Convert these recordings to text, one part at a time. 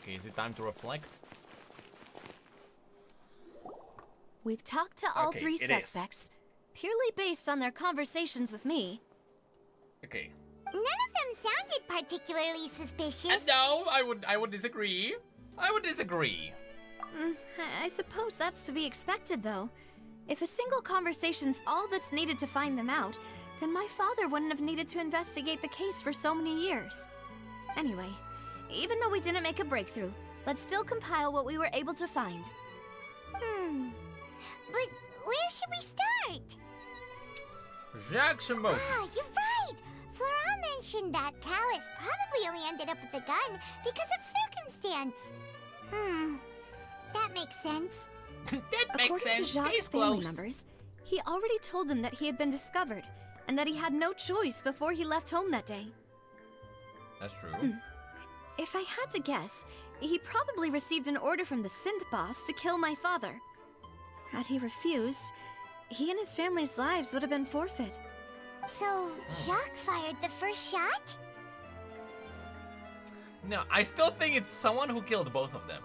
Okay, is it time to reflect? We've talked to all three suspects, purely based on their conversations with me. Okay. None of them sounded particularly suspicious. No, I would disagree. I would disagree. I suppose that's to be expected, though. If a single conversation's all that's needed to find them out, then my father wouldn't have needed to investigate the case for so many years. Anyway, even though we didn't make a breakthrough, let's still compile what we were able to find. But where should we start? Jacques Chimot. Ah, you're right! Flora mentioned that Palace probably only ended up with the gun because of circumstance. That makes sense. That makes sense. According to Jacques' family members, he already told them that he had been discovered, and that he had no choice before he left home that day. That's true. If I had to guess, he probably received an order from the synth boss to kill my father. Had he refused, he and his family's lives would have been forfeit. So, Jacques fired the first shot? No, I still think it's someone who killed both of them.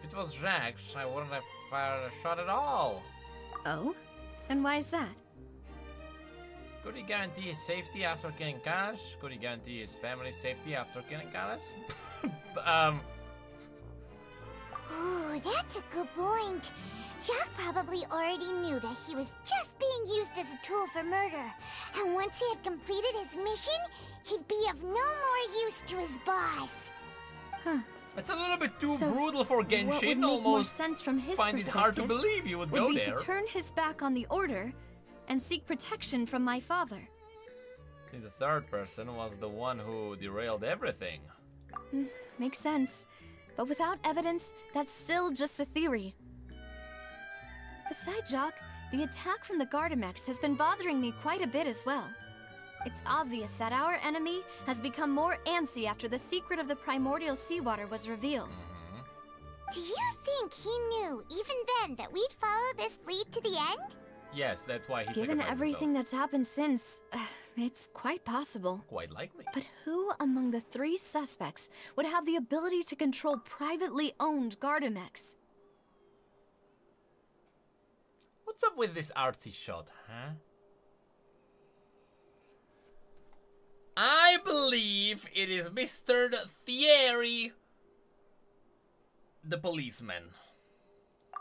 If it was Jacques, I wouldn't have fired a shot at all. Oh? And why is that? Could he guarantee his safety after killing Kalash? Could he guarantee his family's safety after killing Kalash? Ooh, that's a good point. Jacques probably already knew that he was just being used as a tool for murder. And once he had completed his mission, he'd be of no more use to his boss. It's a little bit too brutal for Genshin. What would make almost more sense from his find it hard to believe he would go there. To turn his back on the order and seek protection from my father. Since the third person was the one who derailed everything. Makes sense. But without evidence, that's still just a theory. Besides Jacques, the attack from the Gardamex has been bothering me quite a bit as well. It's obvious that our enemy has become more antsy after the secret of the primordial seawater was revealed. Do you think he knew, even then, that we'd follow this lead to the end? Yes, that's why he Given everything that's happened since, it's quite possible. Quite likely. But who among the three suspects would have the ability to control privately owned Gardamex? What's up with this artsy shot, huh? I believe it is Mr. Thierry, the policeman.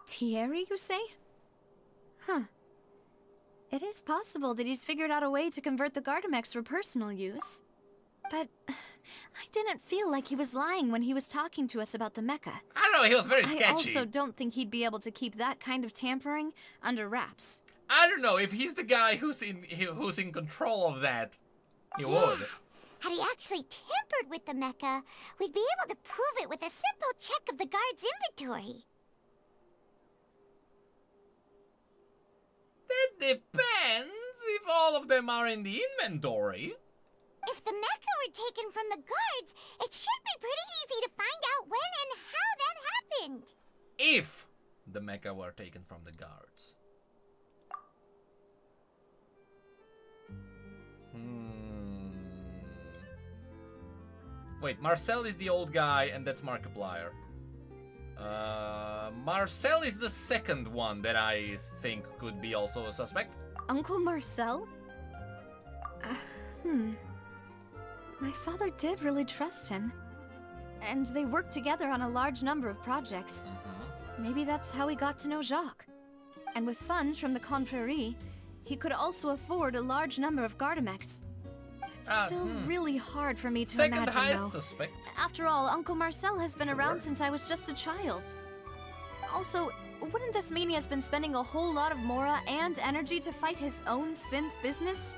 Thierry, you say? Huh. It is possible that he's figured out a way to convert the Gardamex for personal use. But I didn't feel like he was lying when he was talking to us about the mecha. I don't know, he was very sketchy. I also don't think he'd be able to keep that kind of tampering under wraps. I don't know, if he's the guy who's in control of that, he would. Had he actually tampered with the mecha, we'd be able to prove it with a simple check of the guard's inventory. That depends if all of them are in the inventory. If the mecha were taken from the guards, it should be pretty easy to find out when and how that happened. If the mecha were taken from the guards. Wait, Marcel is the old guy, and that's Markiplier. Marcel is the second one that I think could be also a suspect. Uncle Marcel? My father did really trust him. And they worked together on a large number of projects. Maybe that's how he got to know Jacques. And with funds from the Confrérie, he could also afford a large number of Gardamex. It's still really hard for me to imagine, Second highest though. suspect. After all, Uncle Marcel has been around since I was just a child. Also, wouldn't this mean he has been spending a whole lot of mora and energy to fight his own synth business?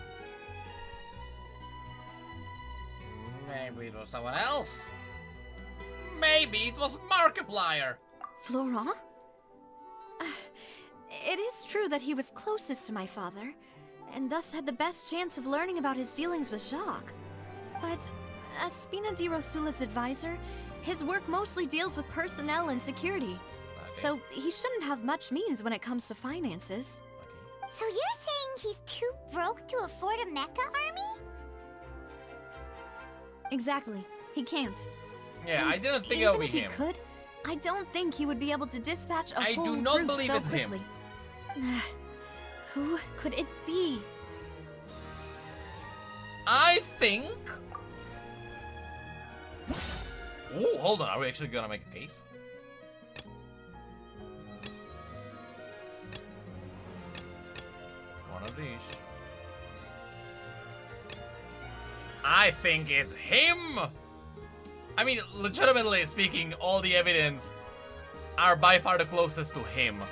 Maybe it was someone else. Maybe it was Markiplier. Florent? It is true that he was closest to my father, and thus had the best chance of learning about his dealings with Jacques. But as Spina di Rosula's advisor, his work mostly deals with personnel and security. So he shouldn't have much means when it comes to finances. So you're saying he's too broke to afford a mecha army? Exactly. He can't. Yeah, And I didn't think it would be even if him. he could, I don't think he would be able to dispatch a I whole do not group believe so it's him. quickly. Who could it be? I think... Ooh, hold on. Are we actually gonna make a case? One of these. I think it's him! I mean, legitimately speaking, all the evidence are by far the closest to him.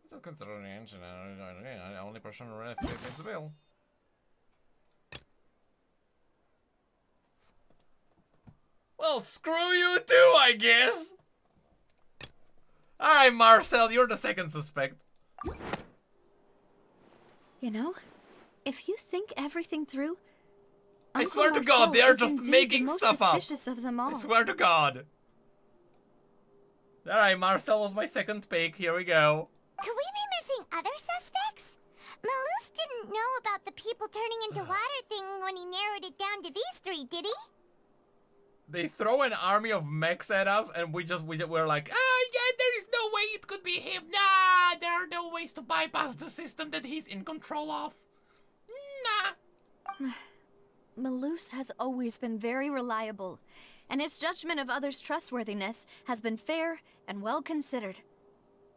Just consider the engine. The only person who really fits the bill. Well, screw you too, I guess! Alright, Marcel, you're the second suspect. You know, if you think everything through, I Uncle swear to Marcel God, they are is just indeed making the most stuff up. suspicious of them all. I swear to God. Alright, Marcel was my second pick. Here we go. Could we be missing other suspects? Malus didn't know about the people turning into water thing when he narrowed it down to these three, did he? They throw an army of mechs at us, and we're like, ah, yeah, there is no way it could be him. Nah, there are no ways to bypass the system that he's in control of. Nah. Malus has always been very reliable, and his judgment of others' trustworthiness has been fair and well considered.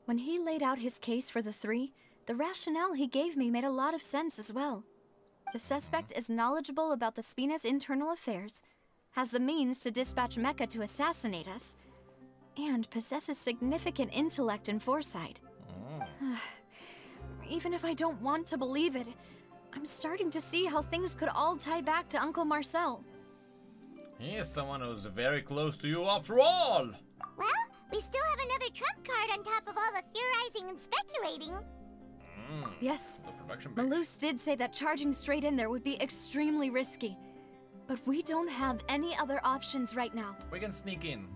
When he laid out his case for the three, the rationale he gave me made a lot of sense as well. The suspect is knowledgeable about the Spina's internal affairs, has the means to dispatch Mecha to assassinate us, and possesses significant intellect and foresight. Even if I don't want to believe it, I'm starting to see how things could all tie back to Uncle Marcel. He is someone who's very close to you after all. Well, we still have another trump card on top of all the theorizing and speculating. Yes, The production base. Malus did say that charging straight in there would be extremely risky. But we don't have any other options right now. We can sneak in.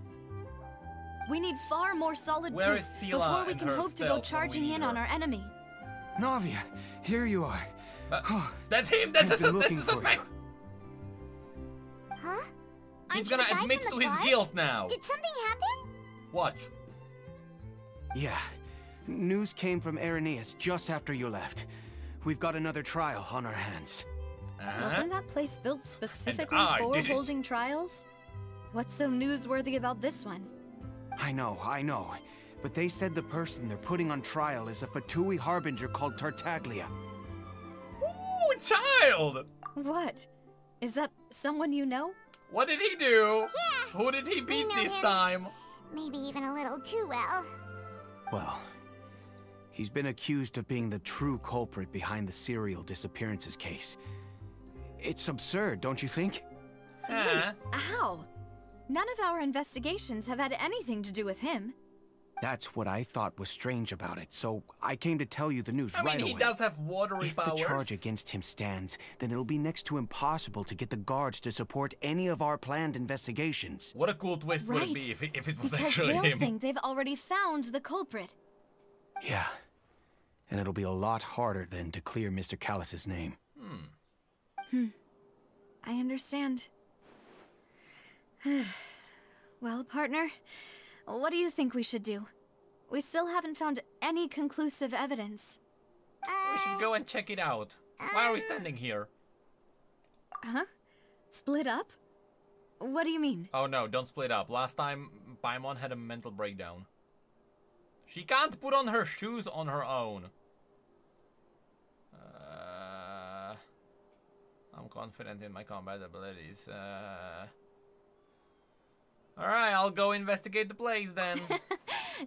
We need far more solid Where proof is Sela before we and can her hope to stealth go when we charging need in her? on our enemy. Navia, here you are. That's him. That's I've been the looking for you. suspect. Huh? He's Aren't you gonna the guy admit from to the his guards? guilt now. Did something happen? Watch. Yeah. News came from Irenaeus just after you left. We've got another trial on our hands. Wasn't that place built specifically I for did it. holding trials? What's so newsworthy about this one? I know. But they said the person they're putting on trial is a Fatui harbinger called Tartaglia. Ooh, child. What? Is that someone you know? What did he do? Yeah, Who did he beat know this him. time? Maybe even a little too well. Well, he's been accused of being the true culprit behind the serial disappearances case. It's absurd, don't you think? Huh? How? None of our investigations have had anything to do with him. That's what I thought was strange about it, so I came to tell you the news I right mean, he away. does have watery If powers. the charge against him stands, then it'll be next to impossible to get the guards to support any of our planned investigations. What a cool twist would it Right. be if it was Because actually they'll him. think they've already found the culprit. Yeah, and it'll be a lot harder then to clear Mr. Callus's name. I understand. Well, partner, what do you think we should do? We still haven't found any conclusive evidence. We should go and check it out. Why are we standing here? Huh? Split up? What do you mean? Oh no, don't split up. Last time, Paimon had a mental breakdown. She can't put on her shoes on her own. I'm confident in my combat abilities. Alright, I'll go investigate the place then.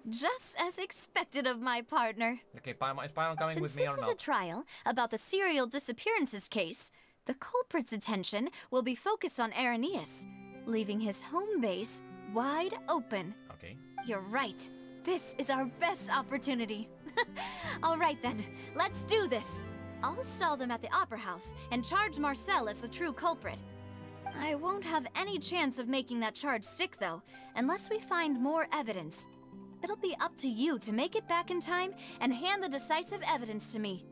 Just as expected of my partner. Okay, Paimon, is Paimon coming Since with me this or is not? a trial about the serial disappearances case, the culprit's attention will be focused on Irenaeus, leaving his home base wide open. Okay. You're right. This is our best opportunity. All right then, let's do this. I'll stall them at the Opera House and charge Marcel as the true culprit. I won't have any chance of making that charge stick though, unless we find more evidence. It'll be up to you to make it back in time and hand the decisive evidence to me.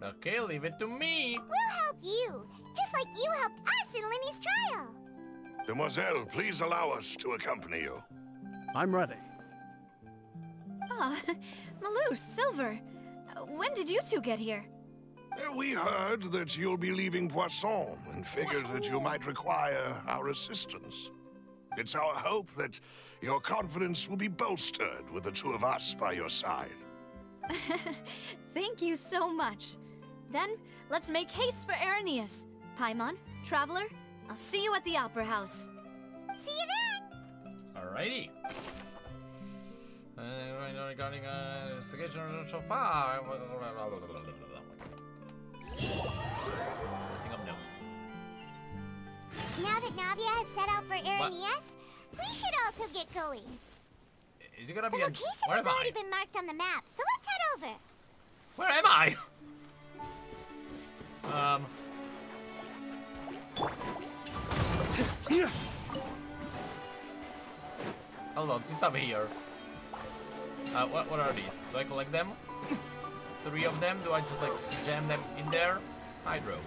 Okay, leave it to me. We'll help you, just like you helped us in Linny's trial. Demoiselle, please allow us to accompany you. I'm ready. Ah, Malou, Silver. When did you two get here? We heard that you'll be leaving Poisson and figured that you might require our assistance. It's our hope that your confidence will be bolstered with the two of us by your side. Thank you so much. Then, let's make haste for Arrhenius. Paimon, Traveler, I'll see you at the Opera House. See you then! Alrighty. Regarding investigation so far. Nothing of note. Now that Navia has set out for Arrhenius, we should also get going. Is it gonna The be location where has am already I? been marked on the map, so let's head over. Where am I? Hold on, since I'm here. What are these? Do I collect them? 3 of them? Do I just like jam them in there? Hydro.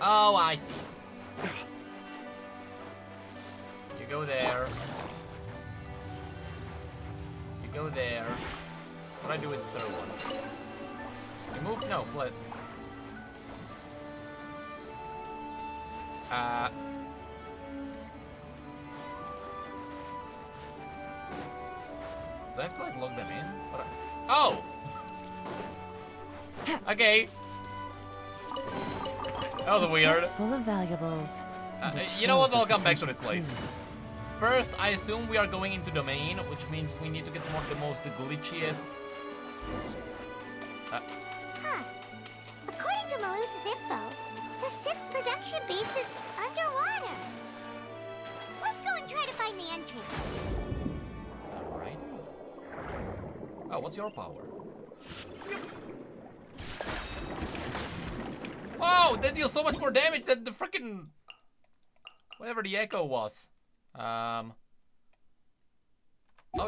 Oh, I see. You go there. You go there. What do I do with the 3rd one? You move? No, play. Do I have to like log them in? Oh! Okay. That was weird. Chest full of valuables. You know what? I'll come back to this place. First, I assume we are going into domain, which means we need to get the most glitchiest. According to Malus's info, the synth production base is underwater. Let's go and try to find the entrance. Alright. Oh, what's your power? Oh, that deals so much more damage than the freaking whatever the echo was. Oh,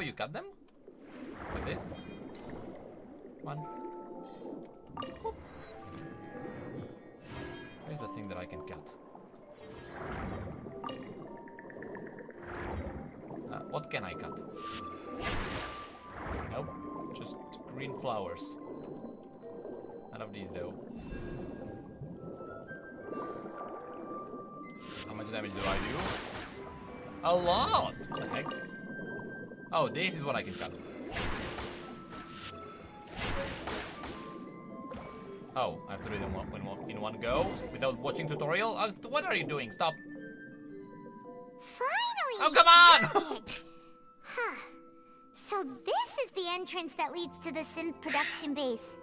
you got them? With this? One. Whoop. Here's the thing that I can cut. What can I cut? Nope. Just green flowers. None of these though. How much damage do I do? A lot! What the heck? Oh, this is what I can cut. Oh, I have to do it in one go without watching tutorial? What are you doing? Stop. Finally! Oh, come on! Huh. So this is the entrance that leads to the synth production base.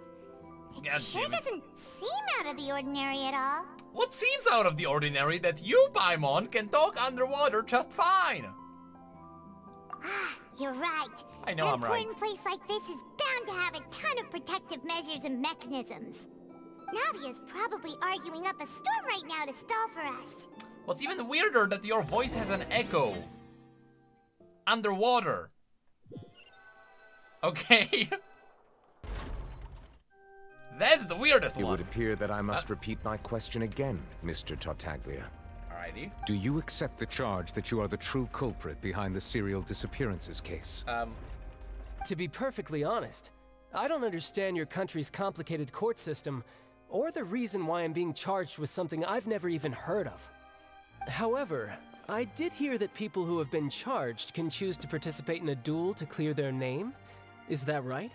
It God sure damn it. doesn't seem out of the ordinary at all. What seems out of the ordinary that you, Paimon, can talk underwater just fine? Ah, you're right. I know An I'm right. important place like this is bound to have a ton of protective measures and mechanisms. Navia's probably arguing up a storm right now to stall for us. What's even weirder that your voice has an echo. Underwater. Okay. That's the weirdest It one. would appear that I must repeat my question again, Mr. Tartaglia. Alrighty. Do you accept the charge that you are the true culprit behind the serial disappearances case? To be perfectly honest, I don't understand your country's complicated court system, or the reason why I'm being charged with something I've never even heard of. However, I did hear that people who have been charged can choose to participate in a duel to clear their name. Is that right?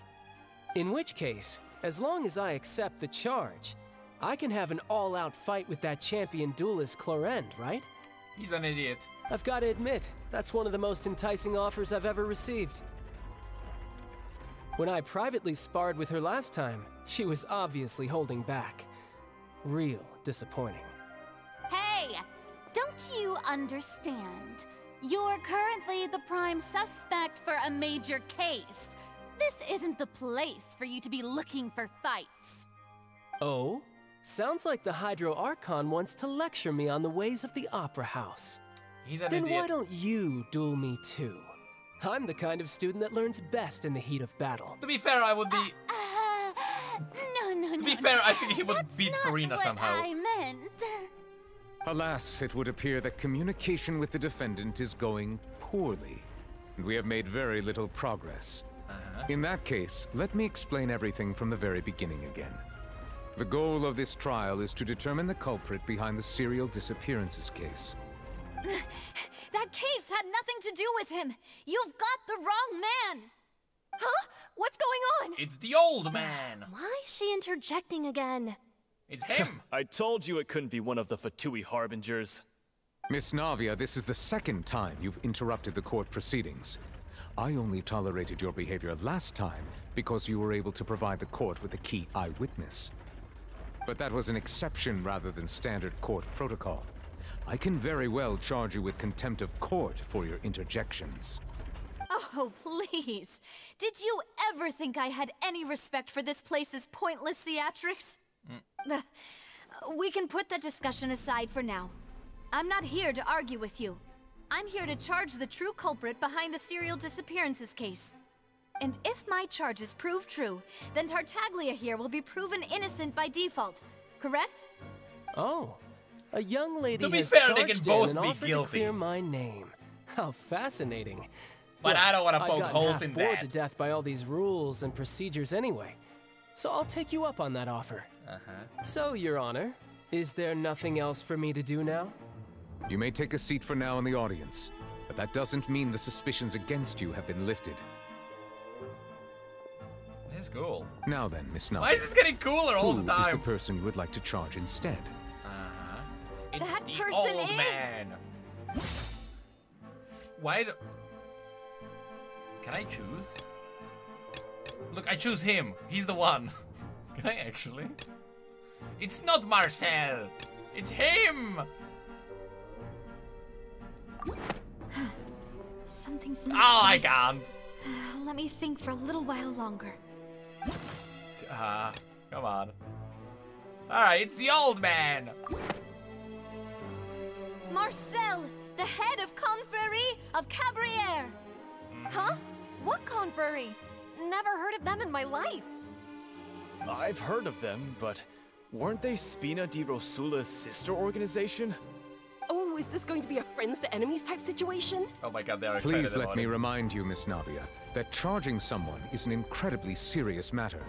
In which case, as long as I accept the charge, I can have an all-out fight with that champion duelist Clorend, right? He's an idiot. I've got to admit, that's one of the most enticing offers I've ever received. When I privately sparred with her last time, she was obviously holding back. Real disappointing. Hey, don't you understand? You're currently the prime suspect for a major case. This isn't the place for you to be looking for fights. Oh? Sounds like the Hydro Archon wants to lecture me on the ways of the Opera House. He's an Then idiot. why don't you duel me too? I'm the kind of student that learns best in the heat of battle. To be fair, I would be... No. To be fair, I think he would beat Farina What somehow. I meant. Alas, it would appear that communication with the defendant is going poorly, and we have made very little progress. In that case, let me explain everything from the very beginning again. The goal of this trial is to determine the culprit behind the serial disappearances case. That case had nothing to do with him. You've got the wrong man. Huh? What's going on? It's the old man. Why is she interjecting again? It's him. I told you it couldn't be one of the Fatui Harbingers. Miss Navia, this is the second time you've interrupted the court proceedings. I only tolerated your behavior last time because you were able to provide the court with a key eyewitness. But that was an exception rather than standard court protocol. I can very well charge you with contempt of court for your interjections. Oh, please. Did you ever think I had any respect for this place's pointless theatrics? We can put that discussion aside for now. I'm not here to argue with you. I'm here to charge the true culprit behind the serial disappearances case. And if my charges prove true, then Tartaglia here will be proven innocent by default, correct? Oh, a young lady To be has fair, they can charged both in and be offered guilty. to clear my name. How fascinating. But Well, I don't want to I've poke gotten holes half in bored that. to death by all these rules and procedures anyway. So I'll take you up on that offer. So, Your Honor, is there nothing else for me to do now? You may take a seat for now in the audience, but that doesn't mean the suspicions against you have been lifted. This is cool. Now then, Miss Navia. Why is this getting cooler all the Who is the time? person you would like to charge instead? It's That the person old is- man. Why do... Can I choose? Look, I choose him. He's the one. Can I actually? It's not Marcel. It's him. Something's Oh, not I right. can't. Let me think for a little while longer. Come on. Alright, it's the old man. Marcel, the head of Confrérie of Cabriere. Huh? What confrérie? Never heard of them in my life. I've heard of them, but weren't they Spina di Rosula's sister organization? Oh, is this going to be a friends to enemies type situation? Oh my god, they are excited Please let about me it. remind you, Miss Navia, that charging someone is an incredibly serious matter.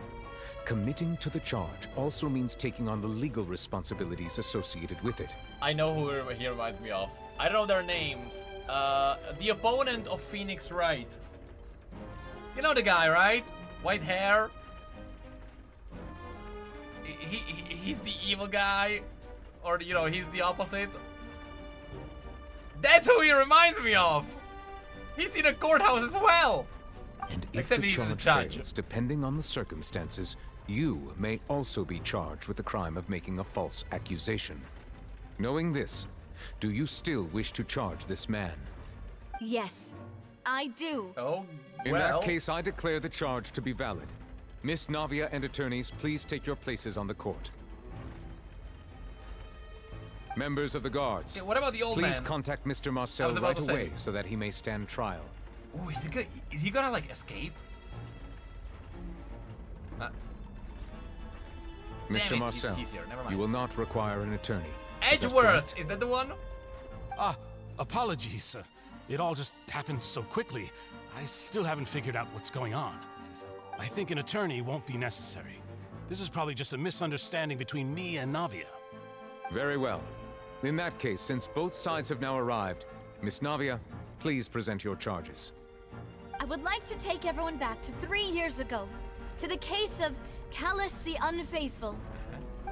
Committing to the charge also means taking on the legal responsibilities associated with it. I know who he reminds me of. I don't know their names. The opponent of Phoenix Wright. You know the guy, right? White hair. He's the evil guy. Or, you know, he's the opposite. That's who he reminds me of. He's in a courthouse as well. And if Except the he's the charge judge. fails, depending on the circumstances, you may also be charged with the crime of making a false accusation. Knowing this, do you still wish to charge this man? Yes, I do. Oh, In well. that case, I declare the charge to be valid. Miss Navia and attorneys, please take your places on the court. Members of the guards, Yeah, what about the old please man? contact Mr. I Marcel was about right to say. away so that he may stand trial. Oh, is he gonna like escape? Mr. it, Marcel, he's here, never mind. you will not require an attorney. Is that Edgeworth, correct? is that the one? Apologies. It all just happened so quickly. I still haven't figured out what's going on. I think an attorney won't be necessary. This is probably just a misunderstanding between me and Navia. Very well. In that case, since both sides have now arrived, Miss Navia, please present your charges. I would like to take everyone back to 3 years ago, to the case of Callus the Unfaithful.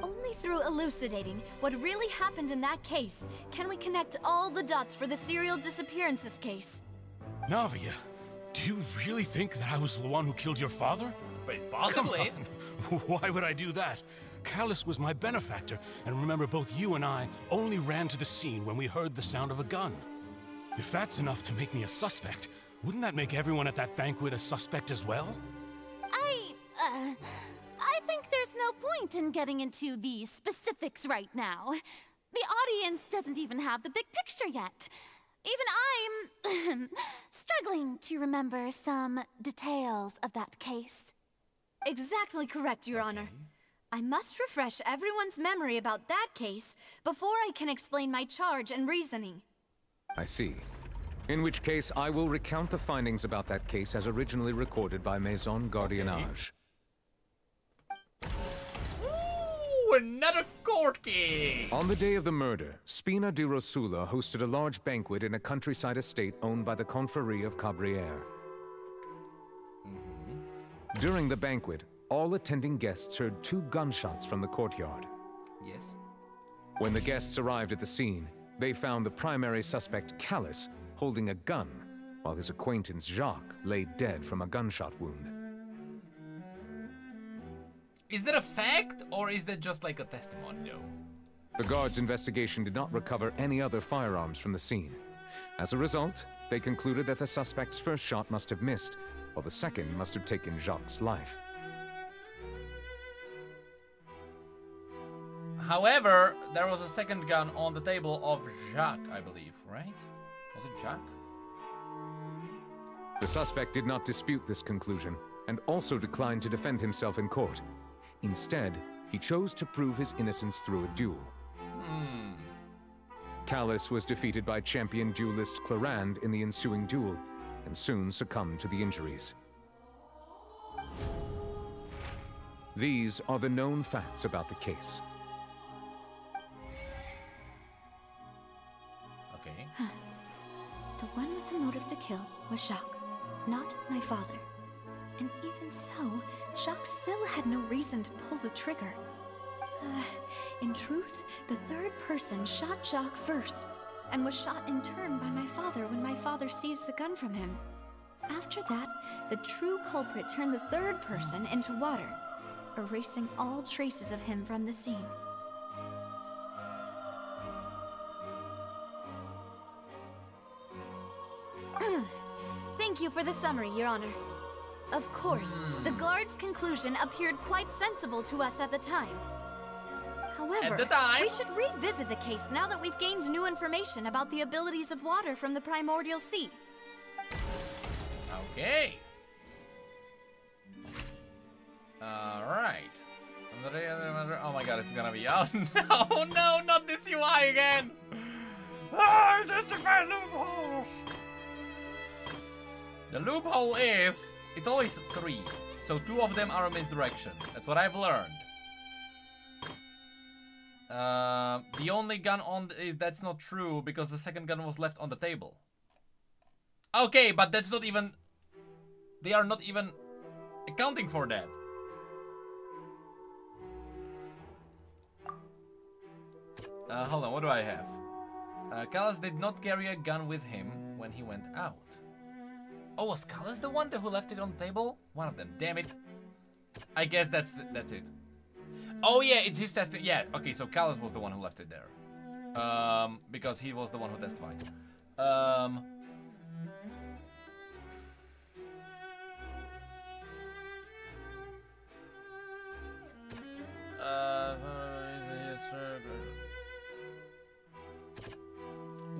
Only through elucidating what really happened in that case can we connect all the dots for the serial disappearances case. Navia, do you really think that I was the one who killed your father? But possibly. Come on. Why would I do that? Callus was my benefactor, and remember both you and I only ran to the scene when we heard the sound of a gun. If that's enough to make me a suspect, wouldn't that make everyone at that banquet a suspect as well? I think there's no point in getting into the specifics right now. The audience doesn't even have the big picture yet. Even I'm struggling to remember some details of that case. Exactly correct, Your Honor. I must refresh everyone's memory about that case before I can explain my charge and reasoning. I see. In which case, I will recount the findings about that case as originally recorded by Maison Gardiennage. Ooh, another court case! On the day of the murder, Spina di Rosula hosted a large banquet in a countryside estate owned by the Confrérie of Cabrières. During the banquet, all attending guests heard 2 gunshots from the courtyard. Yes. When the guests arrived at the scene, they found the primary suspect, Callus, holding a gun, while his acquaintance, Jacques, lay dead from a gunshot wound. Is that a fact, or is that just like a testimony, though? The guards' investigation did not recover any other firearms from the scene. As a result, they concluded that the suspect's first shot must have missed, while the second must have taken Jacques' life. However, there was a second gun on the table of Jacques, I believe, right? Was it Jacques? The suspect did not dispute this conclusion, and also declined to defend himself in court. Instead, he chose to prove his innocence through a duel. Callus was defeated by champion duelist Clarande in the ensuing duel, and soon succumbed to the injuries. These are the known facts about the case. Okay. The one with the motive to kill was Jacques, not my father. And even so, Jacques still had no reason to pull the trigger. In truth, the third person shot Jacques first, and was shot in turn by my father when my father seized the gun from him. After that, the true culprit turned the third person into water, erasing all traces of him from the scene. Thank you for the summary, Your Honor. Of course, the guard's conclusion appeared quite sensible to us at the time. However, At the time. we should revisit the case now that we've gained new information about the abilities of water from the primordial sea. Okay. Alright. Oh my god, it's gonna be out. No, no, not this UI again! Identify loopholes! The loophole is, it's always 3. So 2 of them are a misdirection. That's what I've learned. The only gun on is that's not true because the second gun was left on the table. Okay, but that's not even, they are not even accounting for that. Hold on, what do I have? Callus did not carry a gun with him when he went out. Oh, was Callus the one who left it on the table? One of them, damn it. I guess that's it. Oh yeah, it's his testing. Yeah, okay, so Callus was the one who left it there. Because he was the one who testified.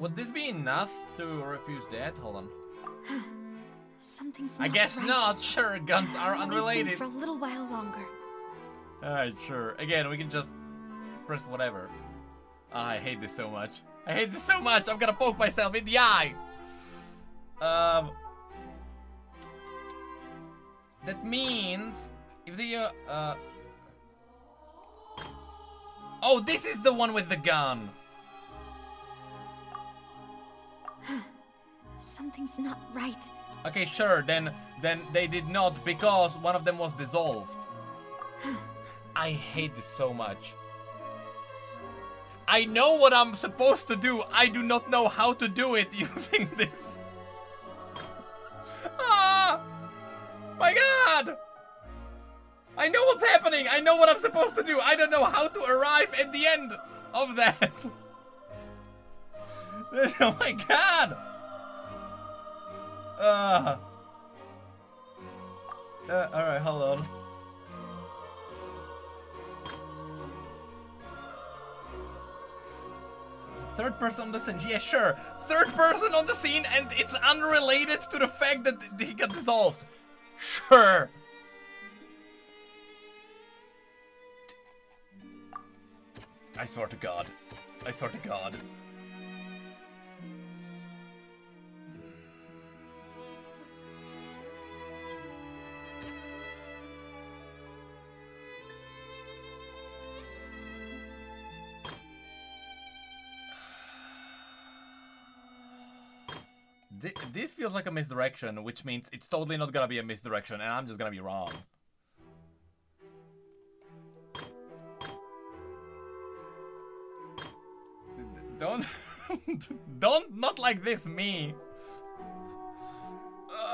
Would this be enough to refuse that? Hold on. Something's I not guess right. not. Sure, guns are Let me think unrelated. for a little while longer. Alright, sure. Again, we can just press whatever. Oh, I hate this so much. I hate this so much. I'm gonna poke myself in the eye. That means if the oh, this is the one with the gun. Something's not right. Okay, sure. Then they did not because one of them was dissolved. I hate this so much. I know what I'm supposed to do. I do not know how to do it using this. Ah! My God! I know what's happening. I know what I'm supposed to do. I don't know how to arrive at the end of that. Oh my God! Alright, hold on. Third person on the scene. Yeah, sure. Third person on the scene, and it's unrelated to the fact that he got dissolved. Sure. I swear to God. I swear to God. This feels like a misdirection, which means it's totally not gonna be a misdirection, and I'm just gonna be wrong. Not like this, me.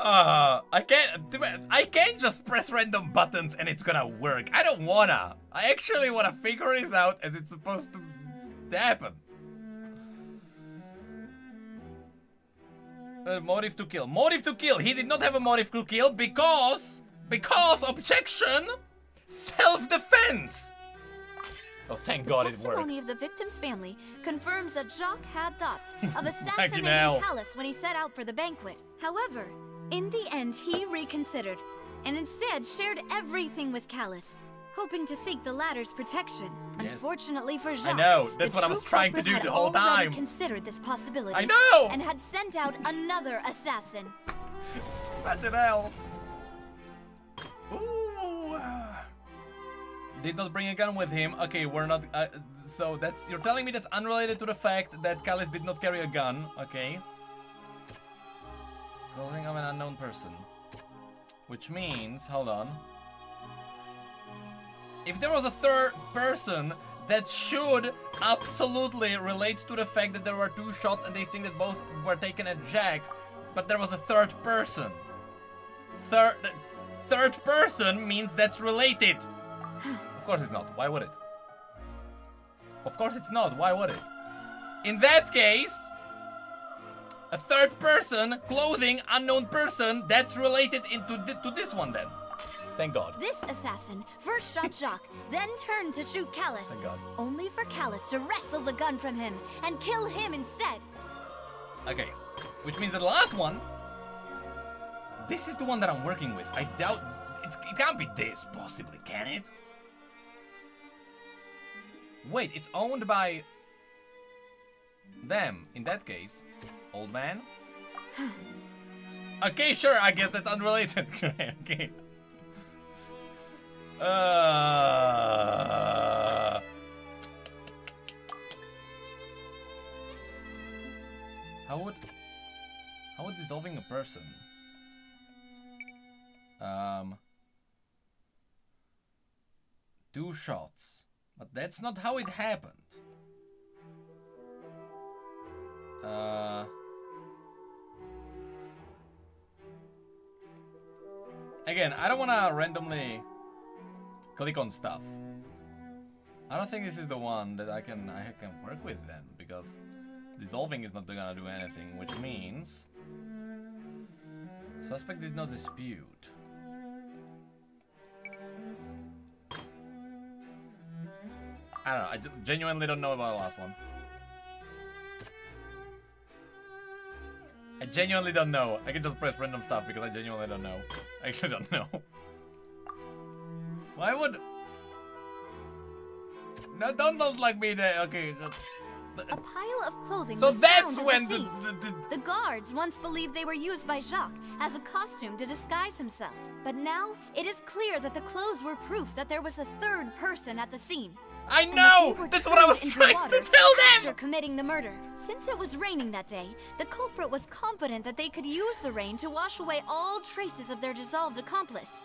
I can't just press random buttons and it's gonna work. I don't wanna. I actually wanna figure this out as it's supposed to happen. Motive to kill. Motive to kill. He did not have a motive to kill because objection, self-defense. Oh, thank God it worked. The testimony of the victim's family confirms that Jacques had thoughts of assassinating Callus when he set out for the banquet. However, in the end, he reconsidered and instead shared everything with Callus, hoping to seek the latter's protection. Yes. Unfortunately for Jacques, I know, that's what I was trying to do the whole time. Considered this possibility. I know! And had sent out another assassin. Imagine hell. Ooh. Did not bring a gun with him. Okay, we're not. So that's, you're telling me that's unrelated to the fact that Callus did not carry a gun. Okay. Causing of an unknown person. Which means, hold on. If there was a third person, that should absolutely relate to the fact that there were 2 shots and they think that both were taken at Jack, but there was a third person. Third person means that's related. Of course it's not. Why would it? Of course it's not. Why would it? In that case, a third person, clothing, unknown person, that's related to this one then. Thank God. This assassin first shot Jacques, then turned to shoot Callus. Thank God. Only for Callus to wrestle the gun from him and kill him instead. Okay, which means that the last one, this is the one that I'm working with. I doubt, it can't be this, possibly, can it? Wait, it's owned by them. In that case, old man? Okay, sure, I guess that's unrelated. Okay. How would dissolving a person? 2 shots. But that's not how it happened. Again, I don't wanna randomly click on stuff. I don't think this is the one that I can work with then, because dissolving is not gonna do anything, which means suspect did not dispute. I don't know, I genuinely don't know about the last one. I genuinely don't know. I can just press random stuff because I genuinely don't know. I actually don't know. Why would... No, don't like me there. Okay. A pile of clothing so was that's found when the guards once believed they were used by Jacques as a costume to disguise himself. But now, it is clear that the clothes were proof that there was a third person at the scene. I know! That's what I was trying to tell them! After committing the murder. Since it was raining that day, the culprit was confident that they could use the rain to wash away all traces of their dissolved accomplice.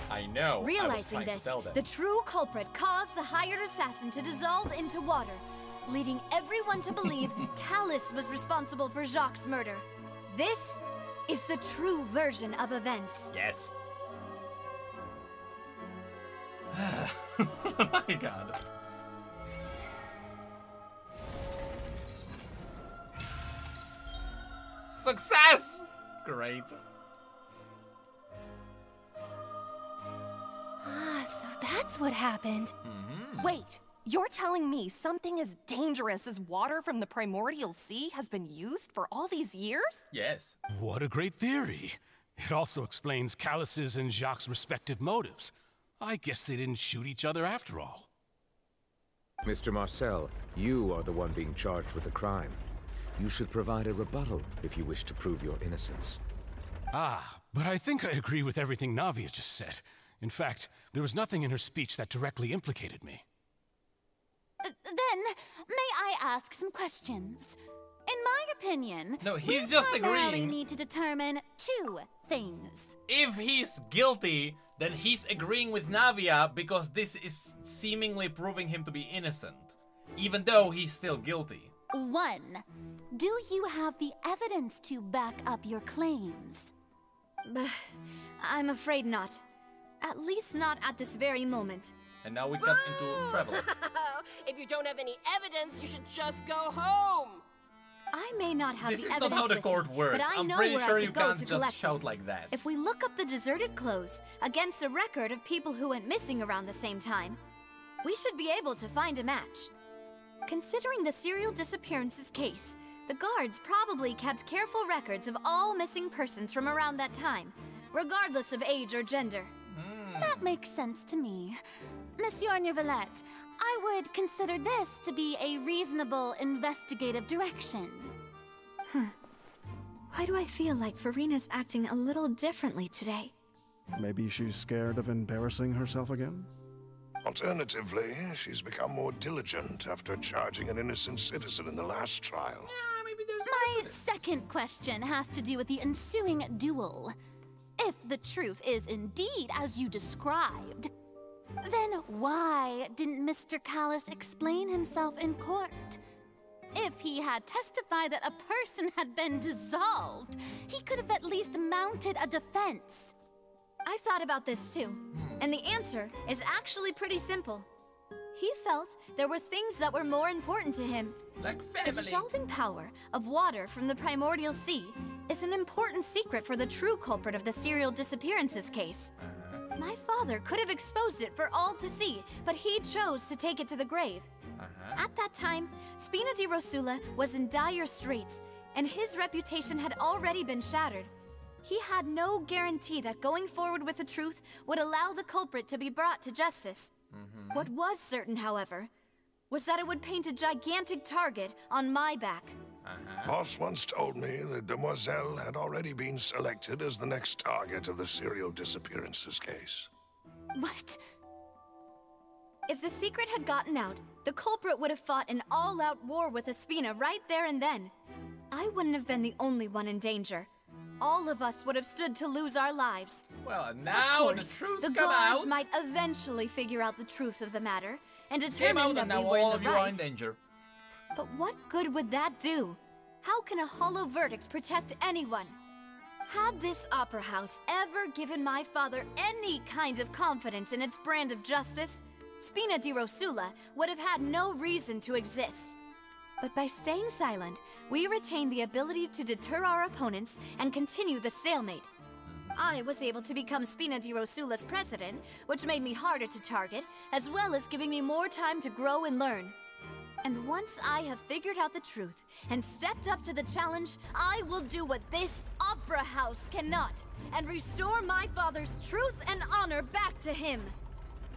I know. Realizing this, the true culprit caused the hired assassin to dissolve into water, leading everyone to believe Callus was responsible for Jacques' murder. This is the true version of events. Yes. Oh my God. Success! Great. Ah, so that's what happened. Wait, You're telling me something as dangerous as water from the primordial sea has been used for all these years? Yes. What a great theory. It also explains Callus's and Jacques' respective motives. I guess they didn't shoot each other after all. Mr. Marcel, you are the one being charged with the crime. You should provide a rebuttal if you wish to prove your innocence. Ah, but I think I agree with everything Navia just said. In fact, there was nothing in her speech that directly implicated me. Then, may I ask some questions? In my opinion, No, he's we just primarily agreeing. need to determine two things. If he's guilty, then he's agreeing with Navia because this is seemingly proving him to be innocent, even though he's still guilty. One, do you have the evidence to back up your claims? I'm afraid not. At least not at this very moment. And now we cut into travel. If you don't have any evidence, you should just go home. I may not have This the is evidence not how the with court me, works. but I I'm know pretty where sure I you could go can't to just collect shout it. like that. If we look up the deserted clothes against a record of people who went missing around the same time, we should be able to find a match. Considering the serial disappearances case, the guards probably kept careful records of all missing persons from around that time, regardless of age or gender. That makes sense to me. Monsieur Neuvillette, I would consider this to be a reasonable investigative direction. Why do I feel like Farina's acting a little differently today? Maybe she's scared of embarrassing herself again? Alternatively, she's become more diligent after charging an innocent citizen in the last trial. My second question has to do with the ensuing duel. If the truth is indeed as you described, then why didn't Mr. Callus explain himself in court? If he had testified that a person had been dissolved, he could have at least mounted a defense. I've thought about this too, and the answer is actually pretty simple. He felt there were things that were more important to him. Like The family. dissolving power of water from the primordial sea is an important secret for the true culprit of the serial disappearances case. My father could have exposed it for all to see, but he chose to take it to the grave. At that time, Spina di Rosula was in dire straits, and his reputation had already been shattered. He had no guarantee that going forward with the truth would allow the culprit to be brought to justice. What was certain, however, was that it would paint a gigantic target on my back. Boss once told me that Demoiselle had already been selected as the next target of the serial disappearances case. What? If the secret had gotten out, the culprit would have fought an all-out war with Espina right there and then. I wouldn't have been the only one in danger. All of us would have stood to lose our lives. Well, now of the course, truth the come guards out. might eventually figure out the truth of the matter and Came determine out that and now we were in all the of you are in right. danger. But what good would that do? How can a hollow verdict protect anyone? Had this opera house ever given my father any kind of confidence in its brand of justice, Spina di Rosula would have had no reason to exist. But by staying silent, we retain the ability to deter our opponents and continue the stalemate. I was able to become Spina di Rosula's president, which made me harder to target, as well as giving me more time to grow and learn. And once I have figured out the truth and stepped up to the challenge, I will do what this opera house cannot, and restore my father's truth and honor back to him.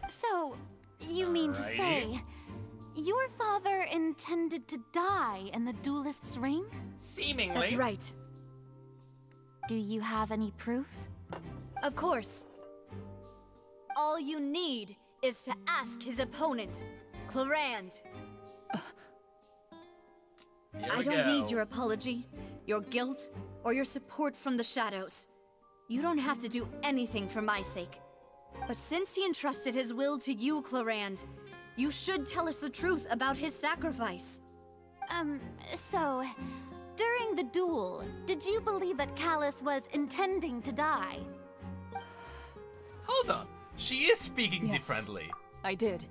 So, you mean to say, your father intended to die in the duelist's ring? Seemingly. That's right. Do you have any proof? Of course. All you need is to ask his opponent, Clarand. I don't need your apology, your guilt, or your support from the shadows. You don't have to do anything for my sake. But since he entrusted his will to you, Clarand, you should tell us the truth about his sacrifice. So, during the duel, did you believe that Callus was intending to die? Hold on. She is speaking Yes. differently. I did.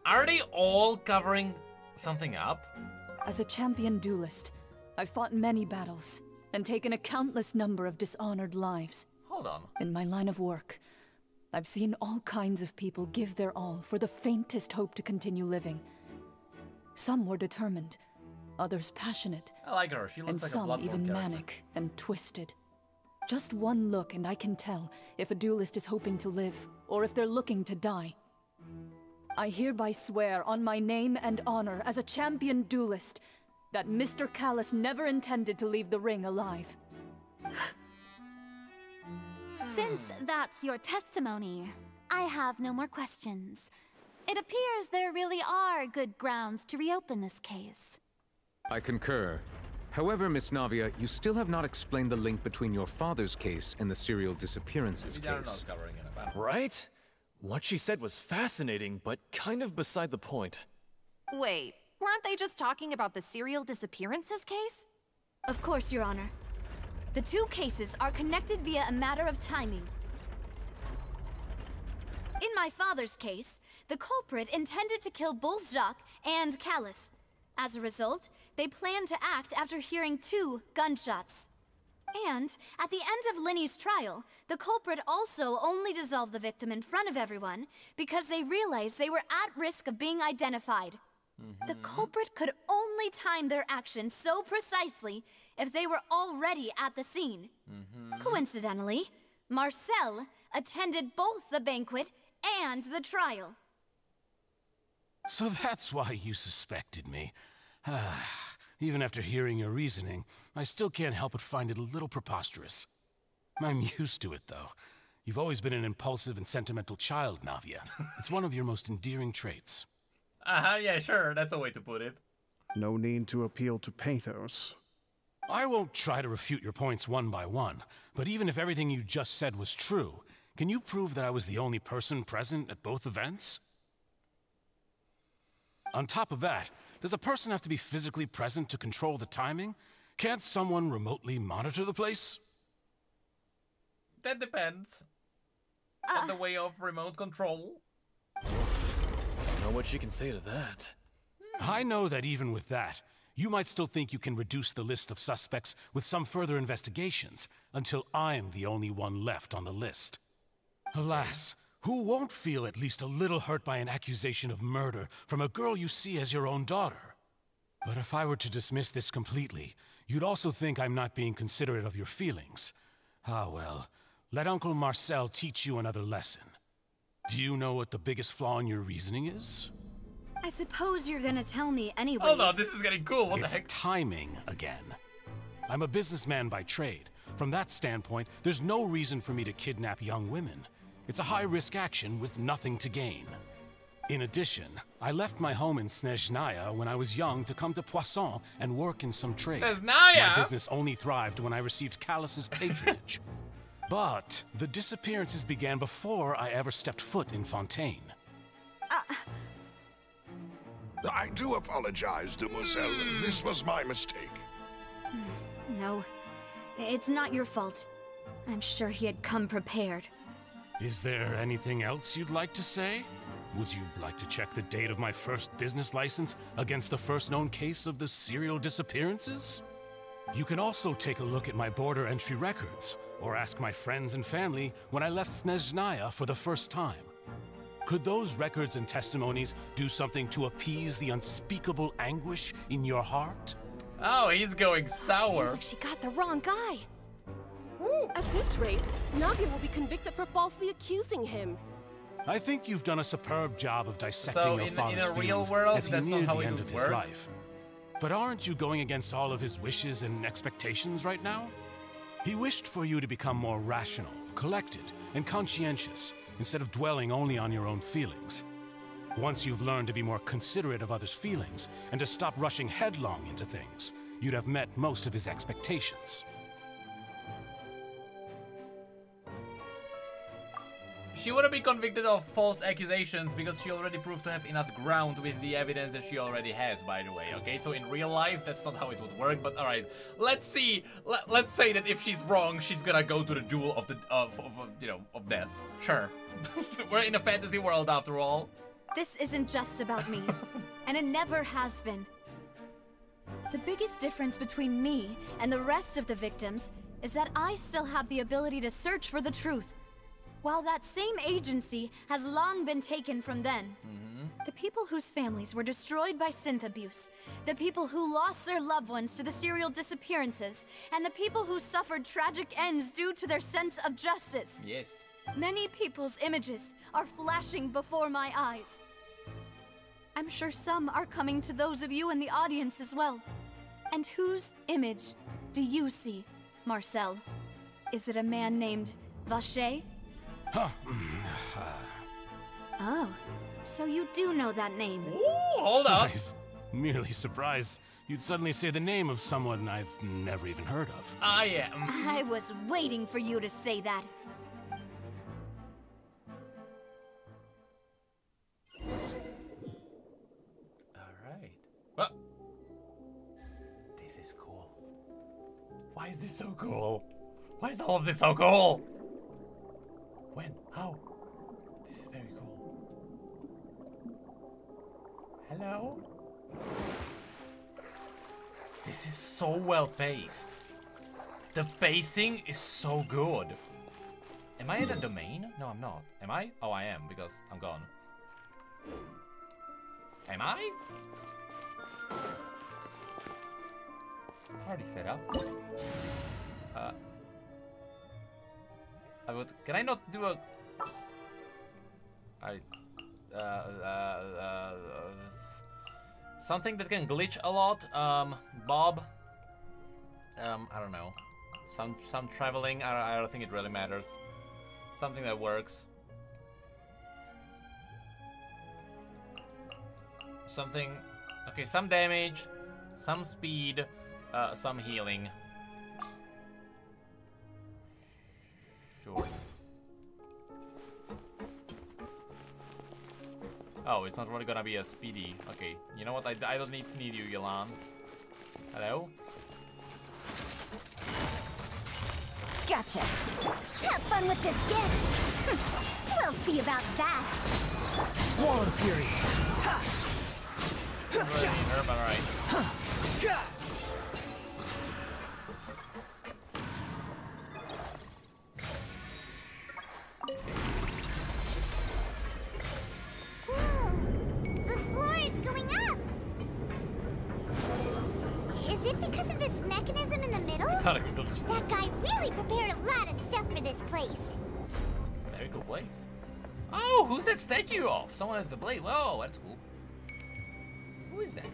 Are they all covering something up? As a champion duelist, I've fought many battles and taken a countless number of dishonored lives. Hold on. In my line of work, I've seen all kinds of people give their all for the faintest hope to continue living. Some were determined, others passionate, I like her. She looks and like a some Bloodborne even character. manic and twisted. Just one look and I can tell if a duelist is hoping to live, or if they're looking to die. I hereby swear on my name and honor as a champion duelist that Mr. Callus never intended to leave the ring alive. Since that's your testimony, I have no more questions. It appears there really are good grounds to reopen this case. I concur. However, Miss Navia, you still have not explained the link between your father's case and the serial disappearances case. Right? What she said was fascinating, but kind of beside the point. Wait, weren't they just talking about the serial disappearances case? Of course, Your Honor. The two cases are connected via a matter of timing. In my father's case, the culprit intended to kill both Jacques and Callus. As a result, they planned to act after hearing 2 gunshots. And at the end of Linny's trial, the culprit also only dissolved the victim in front of everyone because they realized they were at risk of being identified. The culprit could only time their actions so precisely if they were already at the scene. Coincidentally, Marcel attended both the banquet and the trial. So that's why you suspected me. Even after hearing your reasoning, I still can't help but find it a little preposterous. I'm used to it, though. You've always been an impulsive and sentimental child, Navia. It's one of your most endearing traits. Yeah, sure. That's a way to put it. No need to appeal to pathos. I won't try to refute your points one by one, but even if everything you just said was true, can you prove that I was the only person present at both events? On top of that, does a person have to be physically present to control the timing? Can't someone remotely monitor the place? That depends on the way of remote control. I don't know what you can say to that. I know that even with that, you might still think you can reduce the list of suspects with some further investigations until I'm the only one left on the list. Alas, who won't feel at least a little hurt by an accusation of murder from a girl you see as your own daughter? But if I were to dismiss this completely, you'd also think I'm not being considerate of your feelings. Ah well, let Uncle Marcel teach you another lesson. Do you know what the biggest flaw in your reasoning is? I suppose you're gonna tell me anyway. Hold on, this is getting cool. What the heck? It's timing again. I'm a businessman by trade. From that standpoint, there's no reason for me to kidnap young women. It's a high-risk action with nothing to gain. In addition, I left my home in Snezhnaya when I was young to come to Poisson and work in some trade. Snezhnaya? My business only thrived when I received Callus's patronage. But the disappearances began before I ever stepped foot in Fontaine. I do apologize, Demoiselle. This was my mistake. No, it's not your fault. I'm sure he had come prepared. Is there anything else you'd like to say? Would you like to check the date of my first business license against the first known case of the serial disappearances? You can also take a look at my border entry records, or ask my friends and family when I left Snezhnaya for the first time. Could those records and testimonies do something to appease the unspeakable anguish in your heart? Oh, he's going sour. Seems like she got the wrong guy. At this rate, Navia will be convicted for falsely accusing him. I think you've done a superb job of dissecting your father's in a real feelings world, as he that's not neared how the it end would of work. his life. But aren't you going against all of his wishes and expectations right now? He wished for you to become more rational, collected, and conscientious, instead of dwelling only on your own feelings. Once you've learned to be more considerate of others' feelings, and to stop rushing headlong into things, you'd have met most of his expectations. She wouldn't be convicted of false accusations because she already proved to have enough ground with the evidence that she already has, by the way, okay? So in real life, that's not how it would work, but alright. Let's see, let's say that if she's wrong, she's gonna go to the duel of the, of death. Sure. We're in a fantasy world after all. This isn't just about me, and it never has been. The biggest difference between me and the rest of the victims is that I still have the ability to search for the truth. while that same agency has long been taken from them. The people whose families were destroyed by synth abuse, the people who lost their loved ones to the serial disappearances, and the people who suffered tragic ends due to their sense of justice. Yes. Many people's images are flashing before my eyes. I'm sure some are coming to those of you in the audience as well. And whose image do you see, Marcel? Is it a man named Vacher? Huh. Oh, so you do know that name. Ooh, hold up. I'm merely surprised you'd suddenly say the name of someone I've never even heard of. Ah, yeah. I was waiting for you to say that. Alright. Well, this is cool. Why is this so cool? Why is all of this so cool? When? How? This is very cool. Hello? This is so well paced. The pacing is so good. Am I in a domain? No, I'm not. Am I? Oh, I am, because I'm gone. Am I? Already set up. Can I not do a... something that can glitch a lot? Bob? I don't know. Some traveling, I don't think it really matters. Something that works. Something... Okay, some damage, some speed, some healing. Sure. Oh, it's not really gonna be a speedy. Okay, you know what? I don't need you, Yolan. Hello? Gotcha. Have fun with this gift. We'll see about that. Squall and Fury. Alright. That guy really prepared a lot of stuff for this place. Very cool place. Oh, who's that statue of? Someone at the blade. Whoa, that's cool. Who is that?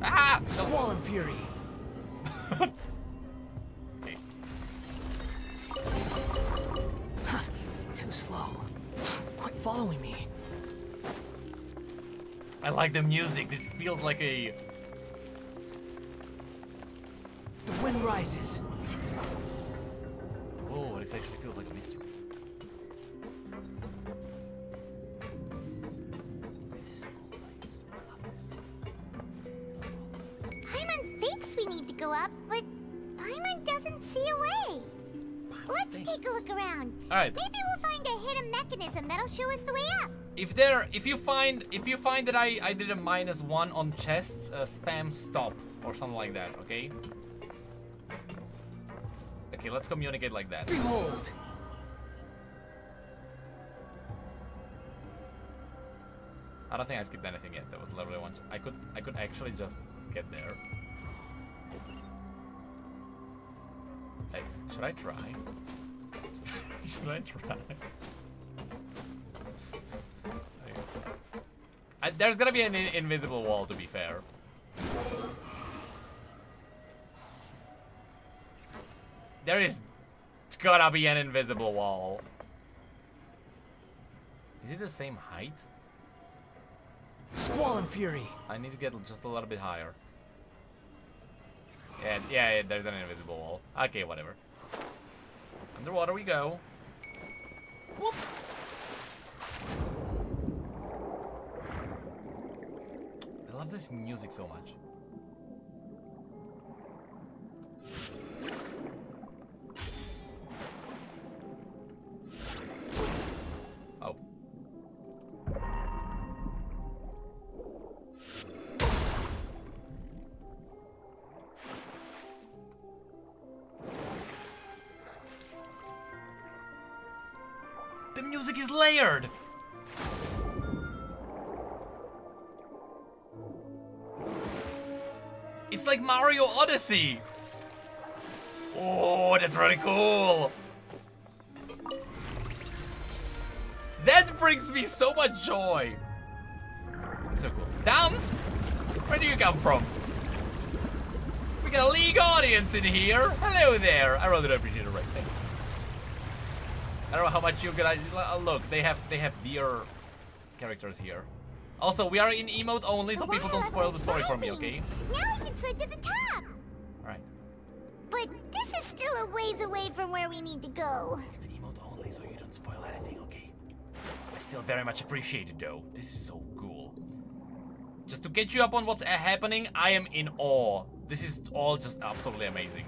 Ah! Squall and Fury. Okay. Too slow. Quit following me. I like the music. This feels like a... The wind rises. Oh, this actually feels like a mystery. This is a cool place. I love this. Paimon thinks we need to go up, but Paimon doesn't see a way. Let's take a look around. All right. Maybe we'll find a hidden mechanism that'll show us the way up. If you find that I did a -1 on chests, spam stop or something like that. Okay. Okay, let's communicate like that. Behold. I don't think I skipped anything yet. That was literally one. I could actually just get there. Hey, should I try? Should I try? There's gonna be an invisible wall, to be fair. There is gotta be an invisible wall. Is it the same height? Squall and Fury. I need to get just a little bit higher. Yeah, there's an invisible wall. Okay, whatever. Underwater we go. Whoop. I love this music so much. Oh. The music is layered. It's like Mario Odyssey. Oh, that's really cool. That brings me so much joy. It's so cool. Dams, where do you come from? We got a League audience in here. Hello there. I rather appreciate it, right? Thank you. I don't know how much you're gonna look. They have dear characters here. Also, we are in emote only, so people don't spoil the story for me, okay? Now we can swim to the top. All right. But this is still a ways away from where we need to go. It's emote only, so you don't spoil anything, okay? I still very much appreciate it, though. This is so cool. Just to get you up on what's happening, I am in awe. This is all just absolutely amazing.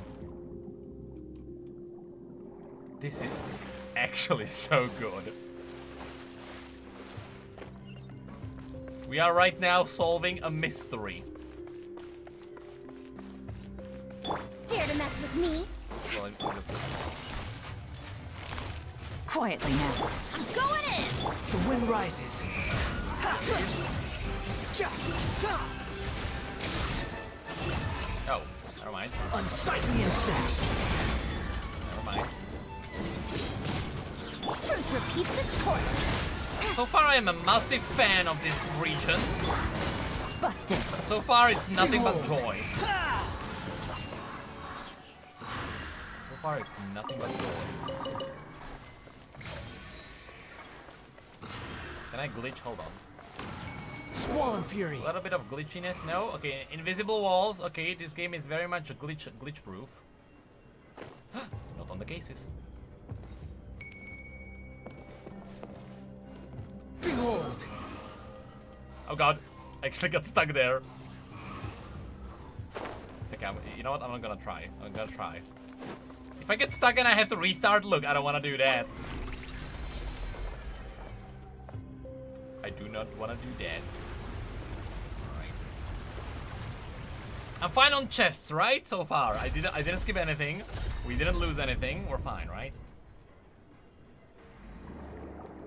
This is actually so good. We are right now solving a mystery. Dare to mess with me? Well, Quietly now. I'm going in! The wind rises. Oh, never mind. Unsightly insects. Never mind. Truth repeats its course. So far, I am a massive fan of this region. Busted. So far, it's nothing but joy. So far, it's nothing but joy. Can I glitch? Hold on. Squall and fury. A little bit of glitchiness. No. Okay. Invisible walls. Okay. This game is very much a glitch proof. Not on the cases. Behold. Oh god, I actually got stuck there. Okay, you know what? I'm not gonna try. I'm gonna try. If I get stuck and I have to restart, look, I don't want to do that. I do not want to do that. Alright. I'm fine on chests, right? So far, I didn't skip anything. We didn't lose anything. We're fine, right?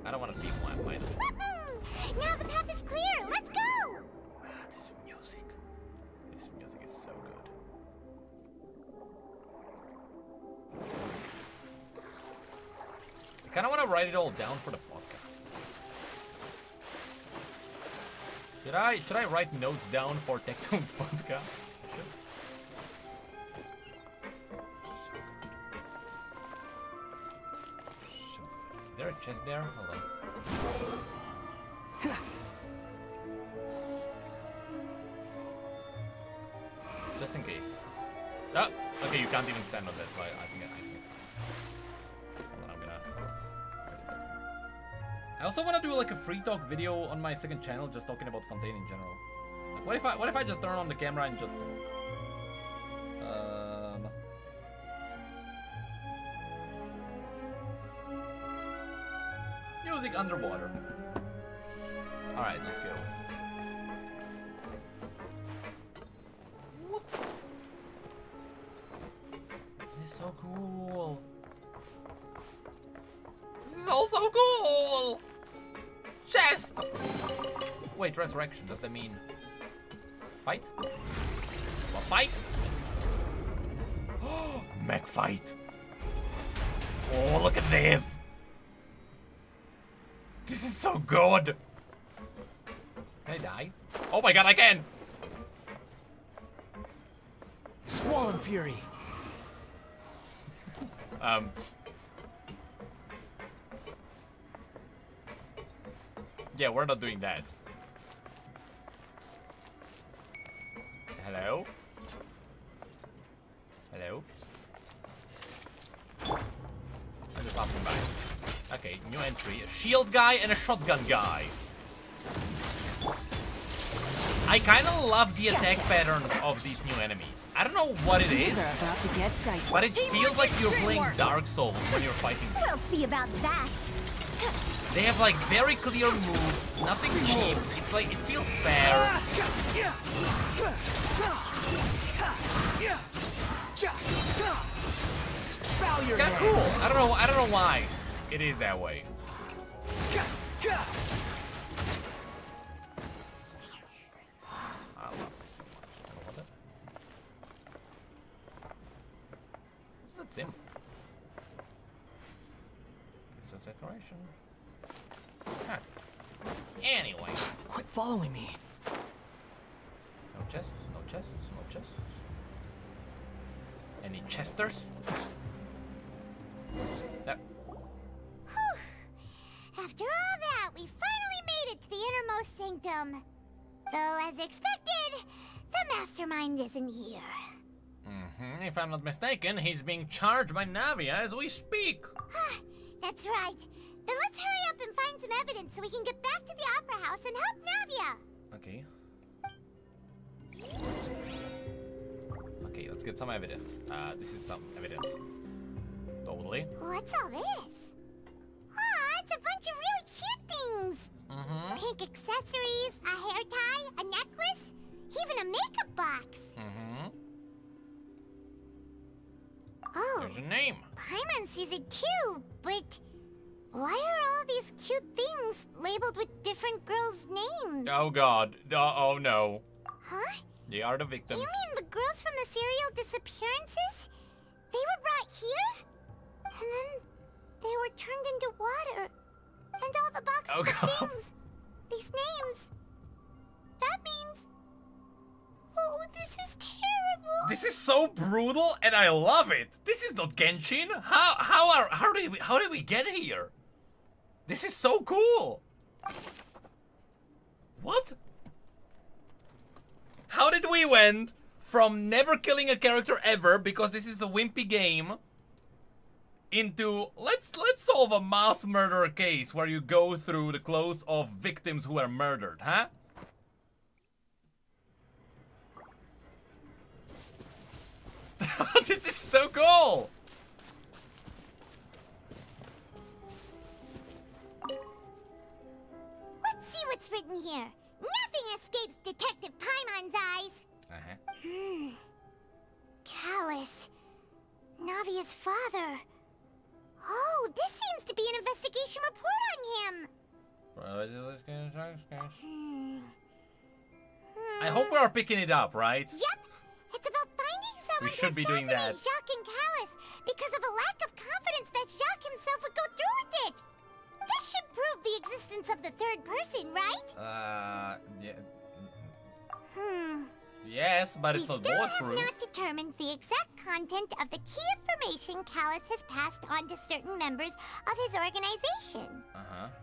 I don't want to be one. Now the path is clear. Let's go. This music. This music is so good. I kind of want to write it all down for the podcast. Should I write notes down for Tectone's podcast? Is there a chest there? Hold on. Just in case. Oh, okay, you can't even stand on that, so I think it's fine. Hold on, I'm gonna... I also want to do like a free talk video on my second channel, just talking about Fontaine in general. Like, what if I just turn on the camera and just talk? Music underwater. Alright, let's go. This is so cool. This is all so cool! Chest! Wait, resurrection, does that mean... Fight? Boss fight? Mech fight! Oh, look at this! This is so good! Can I die? Oh my god, I can! Squall and fury. Yeah, we're not doing that. Hello? Hello? I'm just passing by. Okay, new entry. A shield guy and a shotgun guy. I kind of love the attack patterns of these new enemies. I don't know what it is, but it feels like you're playing Dark Souls when you're fighting them. We'll see about that. They have like very clear moves, nothing cheap. It's like, it feels fair. It's kind of cool. I don't know why it is that way. I love this so much. I love it. What's that symbol? It's just decoration. Huh. Anyway. Quit following me. No chests, no chests, no chests. Any chesters? That. After all that, we finally made it to the innermost sanctum. Though, as expected, the mastermind isn't here. If I'm not mistaken, he's being charged by Navia as we speak. That's right. Then let's hurry up and find some evidence so we can get back to the Opera House and help Navia. Okay. Okay, let's get some evidence. This is some evidence. Totally. What's all this? It's a bunch of really cute things. Pink accessories, a hair tie, a necklace, even a makeup box. Oh. There's a name. Paimon sees it too, but why are all these cute things labeled with different girls' names? Oh god. Oh no. Huh? They are the victims. You mean the girls from the serial disappearances? They were brought here? And then they were turned into water. And all the boxes of things. These names. That means... Oh, this is terrible. This is so brutal and I love it. This is not Genshin. How did we get here? This is so cool. What? How did we went from never killing a character ever because this is a wimpy game into let's solve a mass murder case where you go through the clothes of victims who were murdered, huh? This is so cool. Let's see what's written here. Nothing escapes Detective Paimon's eyes. Callus. Navia's father. Oh, this seems to be an investigation report on him. I hope we are picking it up, right? Yep. It's about finding someone We should be doing that. Jacques and Callus because of a lack of confidence that Jacques himself would go through with it. This should prove the existence of the third person, right? Yeah. Yes, but it's not bulletproof. We still have not determined the exact content of the key information Callus has passed on to certain members of his organization.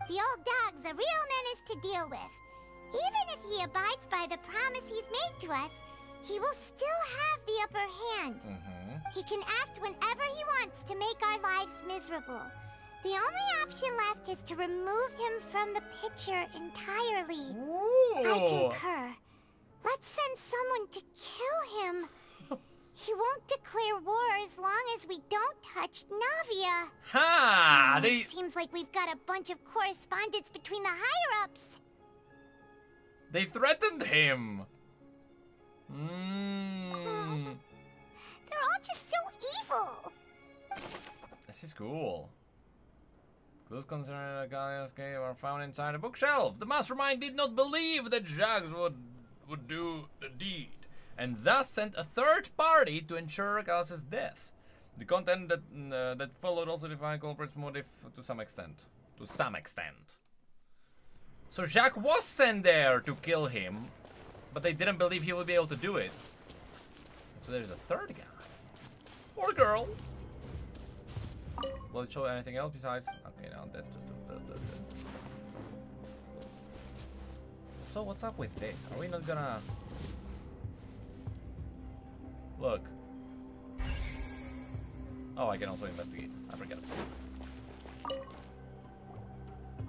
The old dog's a real menace to deal with. Even if he abides by the promise he's made to us, he will still have the upper hand. He can act whenever he wants to make our lives miserable. The only option left is to remove him from the picture entirely. I concur. Let's send someone to kill him. He won't declare war as long as we don't touch Navia. Ha! Seems like we've got a bunch of correspondence between the higher-ups. They threatened him. They're all just so evil. This is cool. Clues concerning Galia's cave are found inside a bookshelf. The mastermind did not believe that Jacques would do the deed, and thus sent a third party to ensure Galia's death. The content that followed also defined culprit's motive to some extent. So Jacques was sent there to kill him, but they didn't believe he would be able to do it. So there's a third guy. Or girl. Will it show anything else besides? Okay, now that's just So what's up with this? Are we not gonna... Look. Oh, I can also investigate. I forget.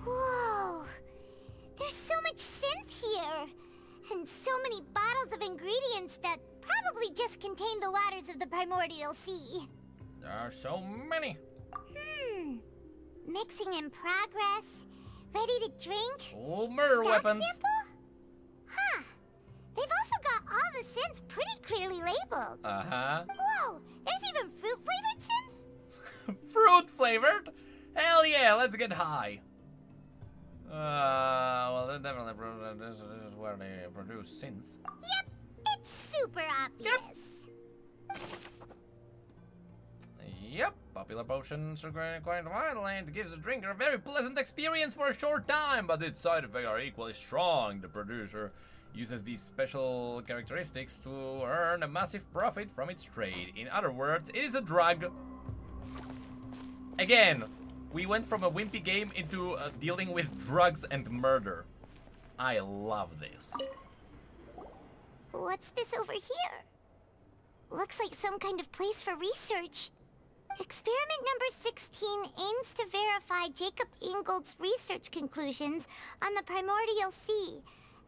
Whoa! There's so much synth here! And so many bottles of ingredients that probably just contain the waters of the primordial sea. There are so many. Mixing in progress. Ready to drink? Oh, murder weapons. Sample? Huh. They've also got all the synth pretty clearly labeled. Whoa, there's even fruit-flavored synth? Fruit-flavored? Hell yeah, let's get high. Well, they definitely this is where they produce synth. Yep, it's super obvious. Yep, popular potions are quite vital and gives the drinker a very pleasant experience for a short time, but its side effects are equally strong. The producer uses these special characteristics to earn a massive profit from its trade. In other words, it is a drug. Again, we went from a wimpy game into dealing with drugs and murder. I love this. What's this over here? Looks like some kind of place for research. Experiment number 16 aims to verify Jacob Ingold's research conclusions on the primordial sea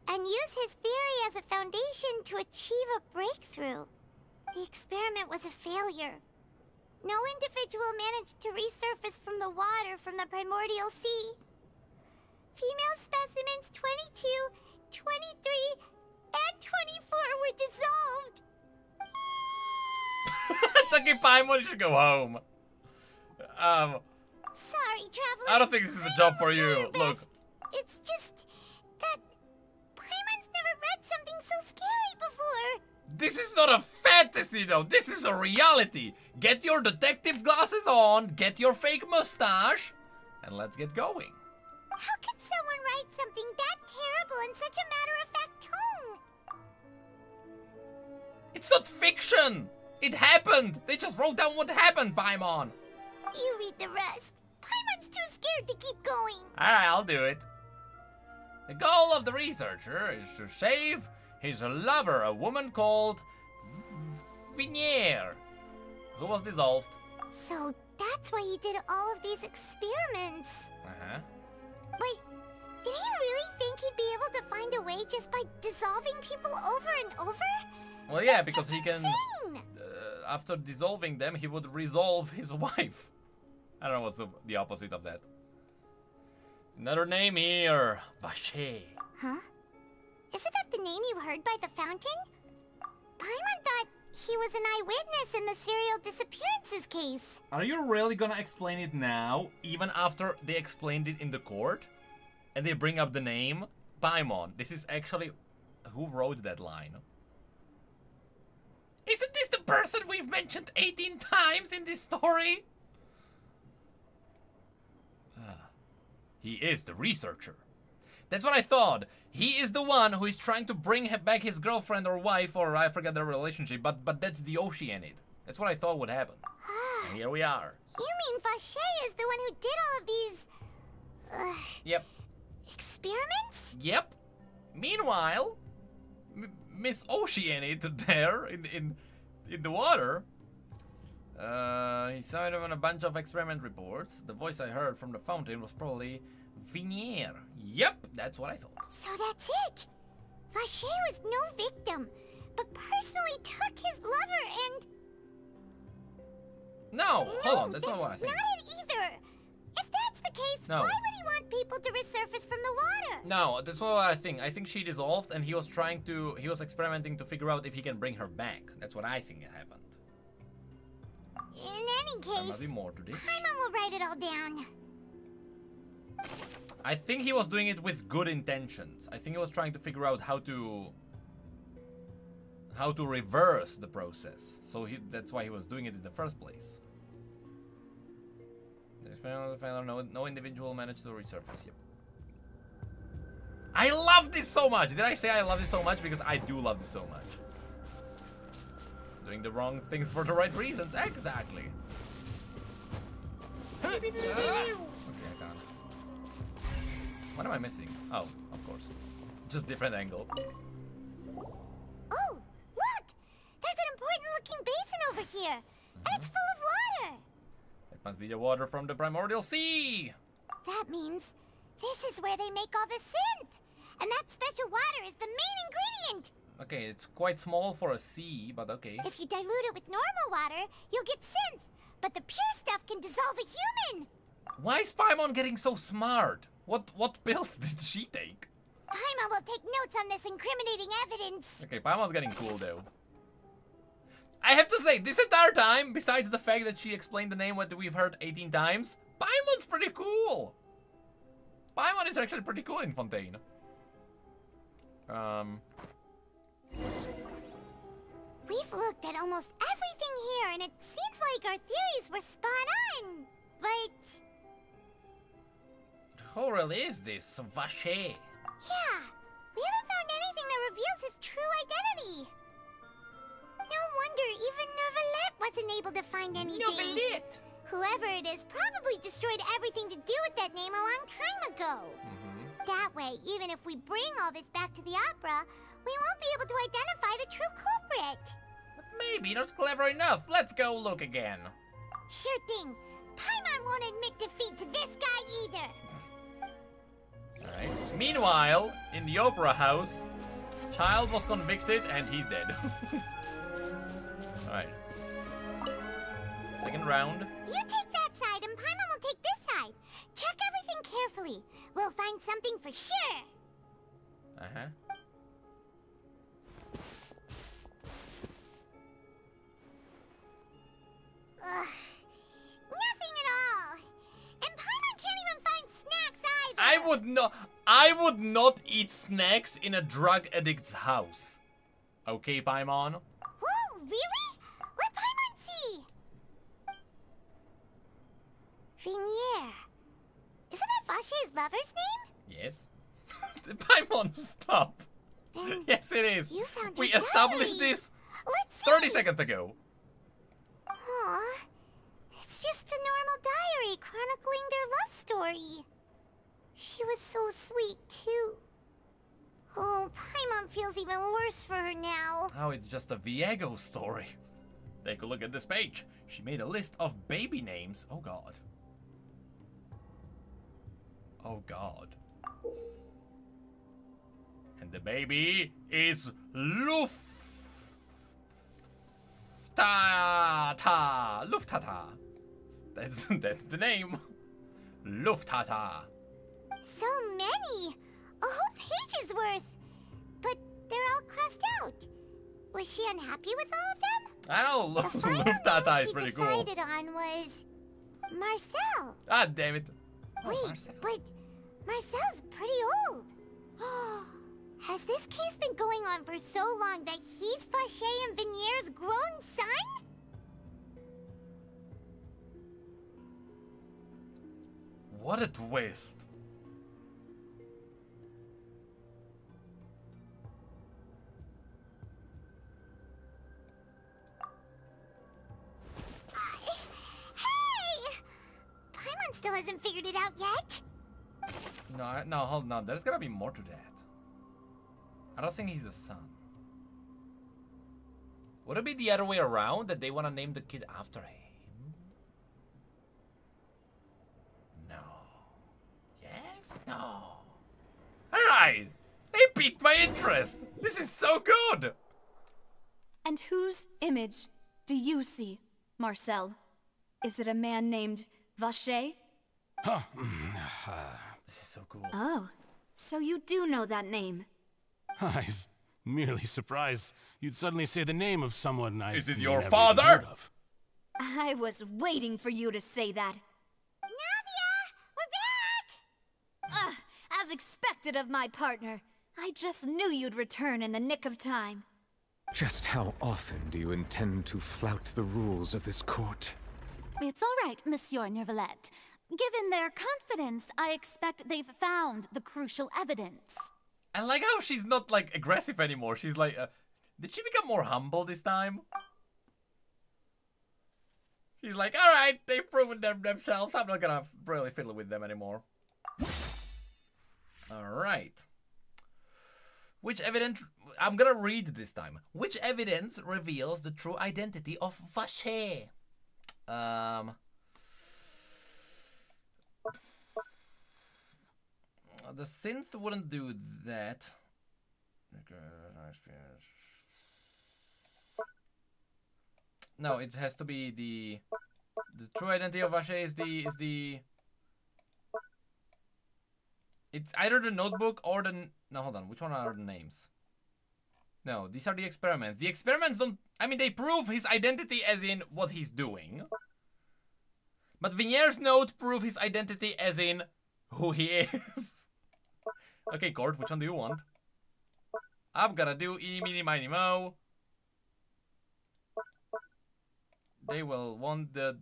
and use his theory as a foundation to achieve a breakthrough. The experiment was a failure. No individual managed to resurface from the water from the primordial sea. Female specimens 22, 23, and 24 were dissolved. Tucky Paimon should go home. Sorry, Traveler. I don't think this is a job for you. Look. It's just that Paimon's never read something so scary before. This is not a fantasy though, this is a reality. Get your detective glasses on, get your fake mustache, and let's get going. How can someone write something that terrible in such a matter-of-fact tone? It's not fiction! It happened! They just wrote down what happened, Paimon! You read the rest. Paimon's too scared to keep going. Alright, I'll do it. The goal of the researcher is to save his lover, a woman called Vinier, who was dissolved. So that's why he did all of these experiments. Uh-huh. Wait, did he really think he'd be able to find a way just by dissolving people over and over? Well, yeah, That's because he just can... insane. After dissolving them, he would resolve his wife. I don't know what's the opposite of that. Another name here. Vache. Huh? Isn't that the name you heard by the fountain? Paimon thought he was an eyewitness in the serial disappearances case. Are you really gonna explain it now, even after they explained it in the court? And they bring up the name? Paimon, this is actually... Who wrote that line? Isn't this the person we've mentioned 18 times in this story? He is the researcher. That's what I thought. He is the one who is trying to bring back his girlfriend or wife, or I forget their relationship, but that's the Oceanid. That's what I thought would happen. And here we are. You mean Vache is the one who did all of these... Yep. experiments? Yep. Meanwhile, Miss Oceanid there in the water. He signed on a bunch of experiment reports. The voice I heard from the fountain was probably Vinier. Yep, that's what I thought. So that's it. Vache was no victim, but personally took his lover and... No, hold on, that's not what I think. Not it either. If that's the case, No. why would he want people to resurface from the water? No, that's not what I think. I think she dissolved and he was experimenting to figure out if he can bring her back. That's what I think happened. In any There case, might be more to this. Paimon will write it all down. I think he was doing it with good intentions. I think he was trying to figure out how to reverse the process. So that's why he was doing it in the first place. No individual managed to resurface. Yep. I love this so much. Did I say I love this so much? Because I do love this so much. Doing the wrong things for the right reasons. Exactly. Okay, I can't. What am I missing? Oh, of course. Just different angle. Oh, look! There's an important-looking basin over here, and it's full of water. It must be the water from the primordial sea. That means this is where they make all the synth, and that special water is the main ingredient. Okay, it's quite small for a sea, but okay. If you dilute it with normal water, you'll get synth, but the pure stuff can dissolve a human. Why is Paimon getting so smart? What pills did she take? Paimon will take notes on this incriminating evidence. Okay, Paimon's getting cool though. I have to say, this entire time, besides the fact that she explained the name what we've heard 18 times, Paimon's pretty cool. Paimon Paimon is actually pretty cool in Fontaine. We've looked at almost everything here, and it seems like our theories were spot on. But who really is this Vacher? yeah, we haven't found anything that reveals his true identity. No wonder even Neuvillette wasn't able to find anything. Neuvillette! Whoever it is probably destroyed everything to do with that name a long time ago. That way, even if we bring all this back to the opera, we won't be able to identify the true culprit. Maybe not clever enough. Let's go look again. Sure thing. Paimon won't admit defeat to this guy either. Alright. Meanwhile, in the opera house, Child was convicted and he's dead. Alright. Second round. You take that side and Paimon will take this side. Check everything carefully. We'll find something for sure. Uh-huh. Ugh. Nothing at all. And Paimon can't even find snacks either. I would not eat snacks in a drug addict's house. Okay, Paimon? Whoa, really? Let Paimon see. Vinier. Isn't that Vacher's lover's name? Yes. Paimon, stop. Then yes, it is. You found we a established diary. this Let's 30 see. seconds ago. Aw, it's just a normal diary chronicling their love story. She was so sweet, too. Oh, Paimon feels even worse for her now. Oh, it's just a Viego story. Take a look at this page. She made a list of baby names. Oh, God. Oh, God. And the baby is Luftata. Luftata. That's the name. Luftata. So many! A whole page's worth! But they're all crossed out. Was she unhappy with all of them? I don't know. The final Luftata name is she pretty cool. decided on was Marcel. Ah, damn it. Wait, Marcel. but Marcel's pretty old. Has this case been going on for so long that he's Vacher and Vinier's grown son? What a twist. Hey! Paimon still hasn't figured it out yet. No, hold on. There's gotta be more to that. I don't think he's the son. Would it be the other way around, that they want to name the kid after him? No. Yes? No. Alright! They piqued my interest! This is so good! And whose image do you see, Marcel? Is it a man named Vacher? This is so cool. Oh, so you do know that name. I'm merely surprised you'd suddenly say the name of someone I Is it your never father? heard of. I was waiting for you to say that. Navia! We're back! As expected of my partner. I just knew you'd return in the nick of time. Just how often do you intend to flout the rules of this court? It's all right, Monsieur Neuvillette. Given their confidence, I expect they've found the crucial evidence. I like how she's not, like, aggressive anymore. She's like, did she become more humble this time? She's like, alright, they've proven themselves. I'm not gonna really fiddle with them anymore. Alright. Which evidence... I'm gonna read this time. Which evidence reveals the true identity of Vacher? The synth wouldn't do that. No, it has to be the true identity of Vacher is the it's either the notebook or the no, hold on, which one are the names? No, these are the experiments. The experiments don't, I mean, they prove his identity as in what he's doing. But Vinier's note prove his identity as in who he is. Okay, Court, which one do you want? I'm gonna do eeny, meeny, miny, mo. They will want the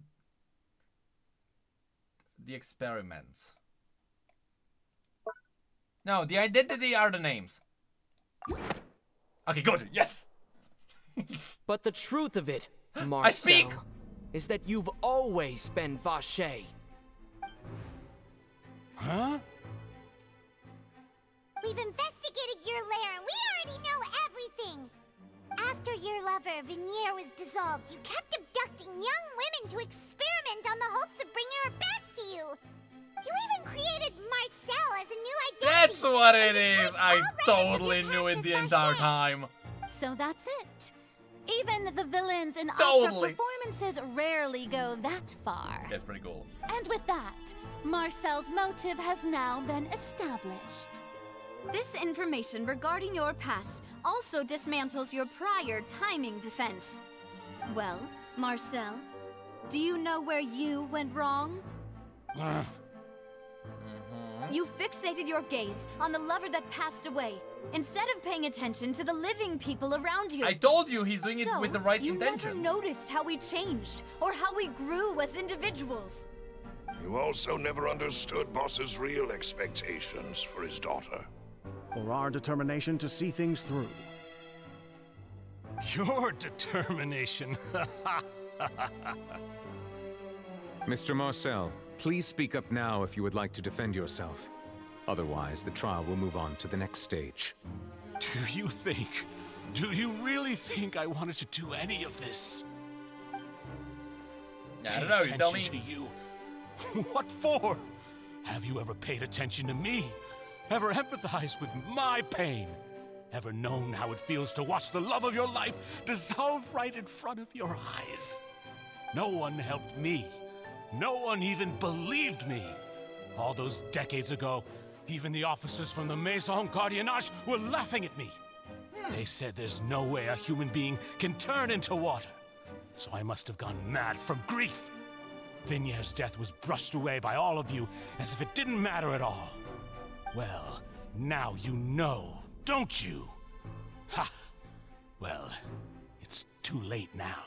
experiments. No, the identity are the names. Okay, good. Yes. But the truth of it, Marcel, I speak, is that you've always been Vache. Huh? We've investigated your lair and we already know everything. After your lover, Venier, was dissolved, you kept abducting young women to experiment on the hopes of bringing her back to you. You even created Marcel as a new identity. that's what it is. I totally knew it the entire time. So that's it. Even the villains in Totally. opera performances rarely go that far. That's pretty cool. And with that, Marcel's motive has now been established. This information regarding your past also dismantles your prior timing defense. Well, Marcel, do you know where you went wrong? You fixated your gaze on the lover that passed away, instead of paying attention to the living people around you. I told you he's doing it with the right you intentions. never noticed how we changed, or how we grew as individuals. You also never understood Boss's real expectations for his daughter. Or our determination to see things through. Your determination. Mr. Marcel, please speak up now if you would like to defend yourself. Otherwise, the trial will move on to the next stage. Do you really think I wanted to do any of this? I don't know, you tell me. To you. What for? Have you ever paid attention to me? Ever empathized with my pain? Ever known how it feels to watch the love of your life dissolve right in front of your eyes? No one helped me. No one even believed me. All those decades ago, even the officers from the Maison Gardiennage were laughing at me. They said there's no way a human being can turn into water. So I must have gone mad from grief. Vinier's death was brushed away by all of you as if it didn't matter at all. Well, now you know, don't you? Ha! Well, it's too late now.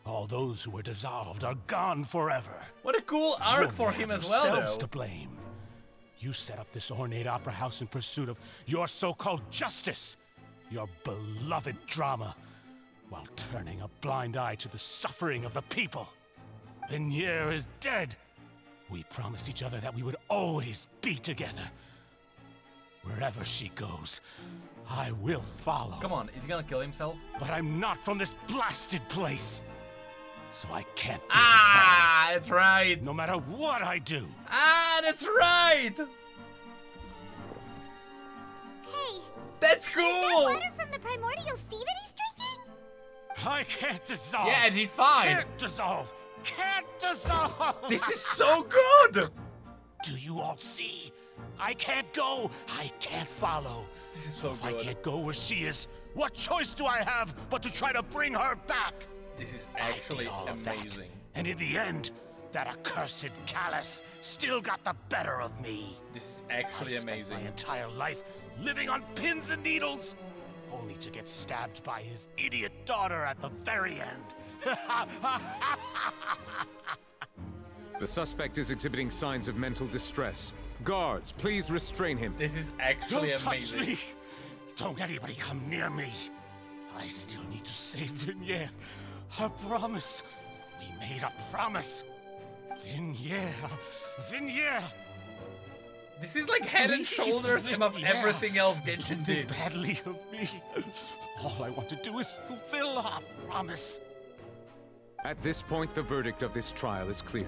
All those who were dissolved are gone forever. What a cool arc for him as well, yourselves though. To blame. You set up this ornate opera house in pursuit of your so-called justice, your beloved drama, while turning a blind eye to the suffering of the people. Venier is dead. We promised each other that we would always be together. Wherever she goes, I will follow. Come on, is he gonna kill himself? But I'm not from this blasted place. So I can't be Ah, dissolved. that's right. No matter what I do. Ah, that's right. Hey, that's is cool. there water from the primordial sea that he's drinking? I can't dissolve. Yeah, and he's fine. Can't dissolve. Can't dissolve. This is so good. Do you all see? I can't go. I can't follow. This is so if good. I can't go where she is, what choice do I have but to try to bring her back? This is actually amazing. And in the end, that accursed Callus still got the better of me. This is actually I spent amazing. my entire life living on pins and needles, only to get stabbed by his idiot daughter at the very end. The suspect is exhibiting signs of mental distress. Guards, please restrain him. This is actually Don't amazing. touch me! Don't anybody come near me. I still need to save Venier. A promise. We made a promise. Venier. Venier. This is like head and shoulders above everything else Genshin did. Badly of me. All I want to do is fulfill our promise. At this point, the verdict of this trial is clear.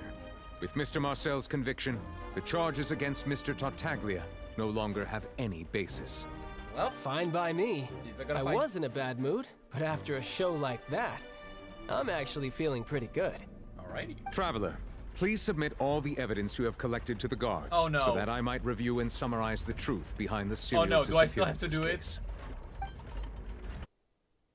With Mr. Marcel's conviction, the charges against Mr. Tartaglia no longer have any basis. Well, fine by me. I was in a bad mood, but after a show like that, I'm actually feeling pretty good. Alrighty. Traveler, please submit all the evidence you have collected to the guards. Oh, no. So that I might review and summarize the truth behind the serial Oh no, do I still have to do disappearances it?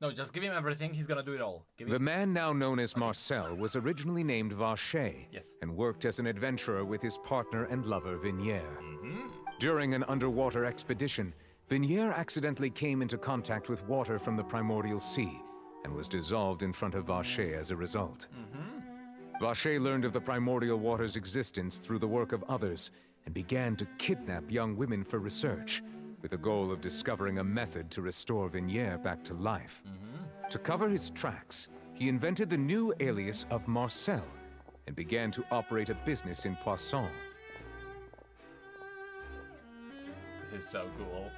No, just give him everything, he's gonna do it all. Give The him... man now known as Marcel was originally named Vache, Yes. and worked as an adventurer with his partner and lover Venier. During an underwater expedition, Vignier accidentally came into contact with water from the primordial sea and was dissolved in front of Vacher as a result. Vacher learned of the primordial water's existence through the work of others and began to kidnap young women for research, with the goal of discovering a method to restore Vignier back to life. To cover his tracks, he invented the new alias of Marcel and began to operate a business in Poisson. This is so cool.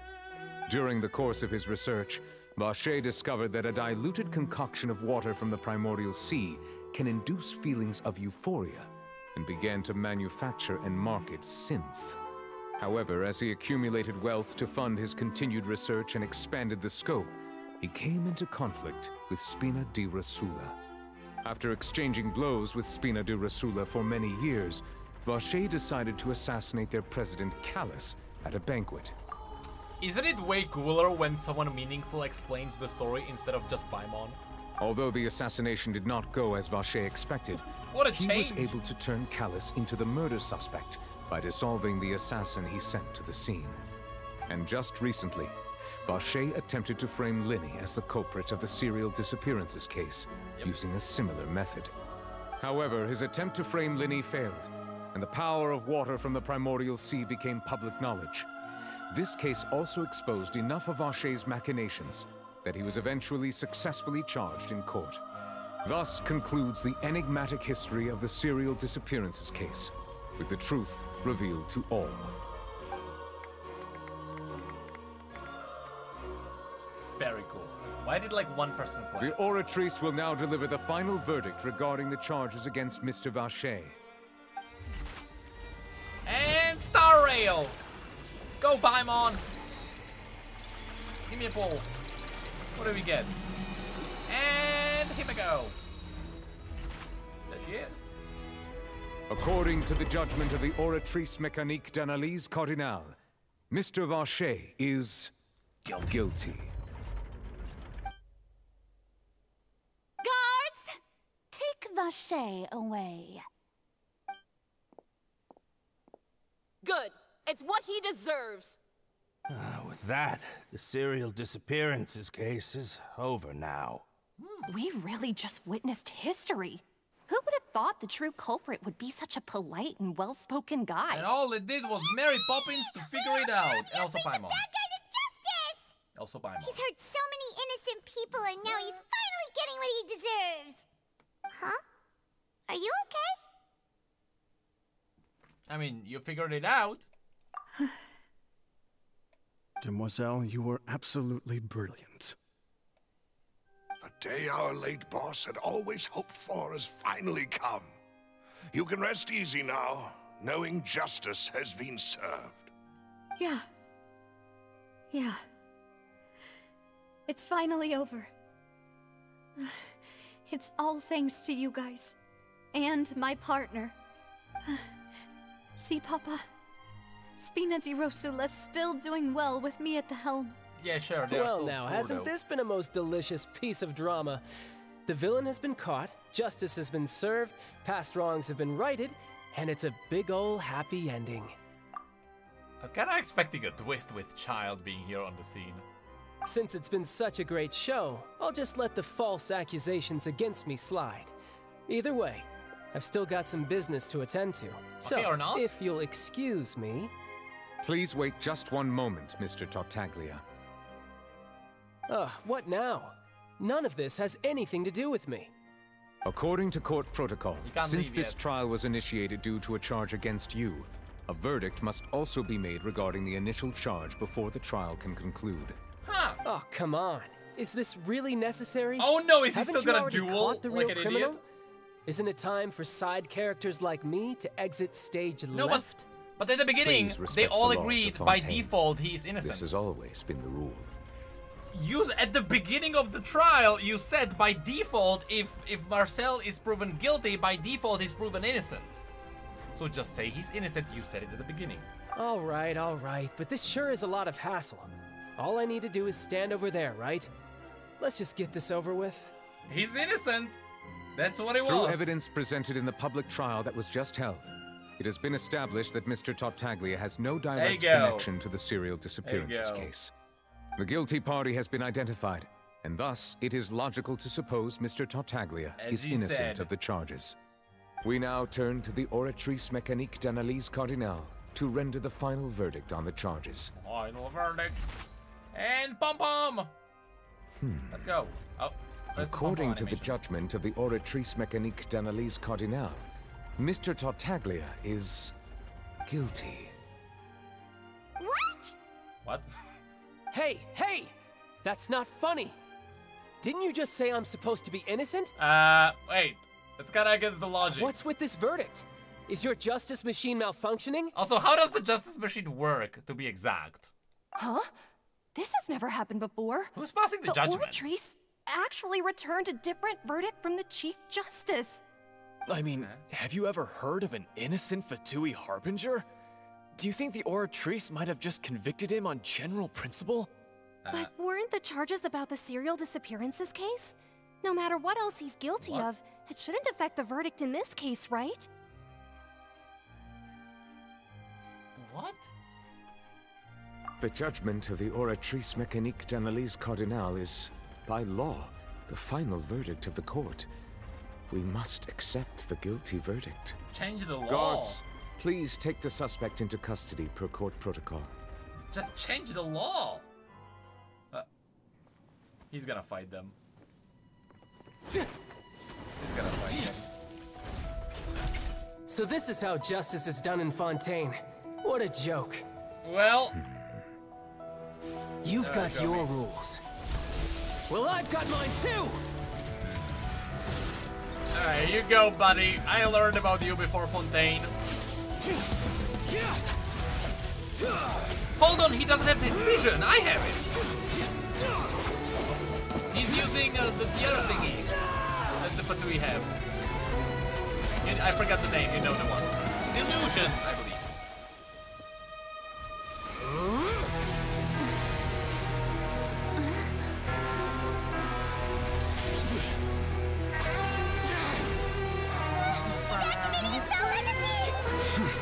During the course of his research, Vacher discovered that a diluted concoction of water from the primordial sea can induce feelings of euphoria, and began to manufacture and market synth. However, as he accumulated wealth to fund his continued research and expanded the scope, he came into conflict with Spina di Rosula. After exchanging blows with Spina di Rosula for many years, Vacher decided to assassinate their president Callus at a banquet. Isn't it way cooler when someone meaningful explains the story instead of just Paimon? Although the assassination did not go as Vacher expected, what a he change. was able to turn Callus into the murder suspect by dissolving the assassin he sent to the scene. And just recently, Vacher attempted to frame Linny as the culprit of the serial disappearances case, using a similar method. However, his attempt to frame Linny failed, and the power of water from the primordial sea became public knowledge. This case also exposed enough of Vacher's machinations that he was eventually successfully charged in court. Thus concludes the enigmatic history of the serial disappearances case, with the truth revealed to all. Very cool. Why did like one person play? The Oratrice will now deliver the final verdict regarding the charges against Mr. Vacher. And Star Rail! Go, Paimon! Give me a ball. What do we get? And here we go. There she is. According to the judgment of the Oratrice Mécanique d'Analyse Cardinal, Mr. Vacher is guilty. Guards! Take Vacher away. Good. It's what he deserves. With that, the serial disappearances case is over now. We really just witnessed history. Who would have thought the true culprit would be such a polite and well-spoken guy? And all it did was Mary Poppins to figure it out. And also Paimon. Also Paimon. He's hurt so many innocent people, and now he's finally getting what he deserves. Huh? Are you okay? I mean, you figured it out. Demoiselle, you were absolutely brilliant. The day our late boss had always hoped for has finally come. You can rest easy now, knowing justice has been served. Yeah. Yeah. It's finally over. It's all thanks to you guys. And my partner. See, Papa? Spina di Rosula's still doing well with me at the helm. Yeah, sure. Well, now, hasn't this been a most delicious piece of drama? The villain has been caught, justice has been served, past wrongs have been righted, and it's a big ol' happy ending. I'm kinda expecting a twist with Child being here on the scene. Since it's been such a great show, I'll just let the false accusations against me slide. Either way, I've still got some business to attend to. So, or not? if you'll excuse me... Please wait just one moment, Mr. Tartaglia. Ugh, what now? None of this has anything to do with me. According to court protocol, since leave this yet. trial was initiated due to a charge against you, a verdict must also be made regarding the initial charge before the trial can conclude. Huh. Oh, come on. Is this really necessary? Oh no, is he Haven't still you gonna already duel caught the like real an criminal? idiot? Isn't it time for side characters like me to exit stage No, left? but at the beginning, Please respect they all the laws of agreed by Fontaine. default he is innocent. This has always been the rule. At the beginning of the trial, you said by default, if Marcel is proven guilty, by default he's proven innocent. So just say he's innocent, you said it at the beginning. All right, but this sure is a lot of hassle. All I need to do is stand over there, right? Let's just get this over with. He's innocent! That's what it Through was. evidence presented in the public trial that was just held, It has been established that Mr. Tartaglia has no direct There you go. connection to the serial disappearances There you go. case. The guilty party has been identified, and thus it is logical to suppose Mr. Tartaglia As is he innocent said. of the charges. We now turn to the Oratrice Mécanique d'Analyse Cardinale to render the final verdict on the charges. Final verdict. And pom-pom! Let's go. Oh, where's the According pom-pom to the animation? judgment of the Oratrice Mécanique d'Analyse Cardinale, Mr. Tartaglia is guilty. What? What? Hey, hey! That's not funny! Didn't you just say I'm supposed to be innocent? Wait. It's kinda against the logic. What's with this verdict? Is your justice machine malfunctioning? Also, how does the justice machine work, to be exact? Huh? This has never happened before. Who's passing the judgment? Oratrice actually returned a different verdict from the Chief Justice. I mean, have you ever heard of an innocent Fatui Harbinger? Do you think the Oratrice might have just convicted him on general principle? But weren't the charges about the serial disappearances case? No matter what else he's guilty of, it shouldn't affect the verdict in this case, right? What? The judgment of the Oratrice Mécanique d'Analyse Cardinale is, by law, the final verdict of the court. We must accept the guilty verdict. Change the law. Guards, please take the suspect into custody per court protocol. Just change the law. He's gonna fight them. He's gonna fight them. So this is how justice is done in Fontaine. What a joke. Well... You've got show your me. rules. Well, I've got mine too! Alright, here you go, buddy. I learned about you before Fontaine. Hold on, he doesn't have his vision. I have it. He's using the other thingy that the Fatui have. I forgot the name, you know the one. Delusion, I believe.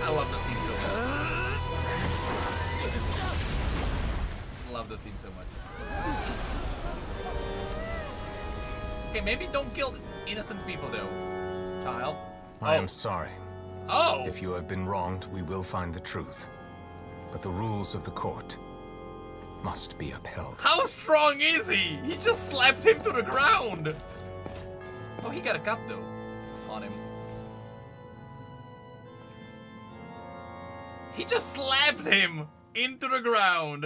I love the theme so much. Love the theme so much. Okay, maybe don't kill innocent people though, child. I am sorry. Oh! If you have been wronged, we will find the truth. But the rules of the court must be upheld. How strong is he? He just slapped him to the ground. Oh, he got a cut though on him. He just slapped him into the ground.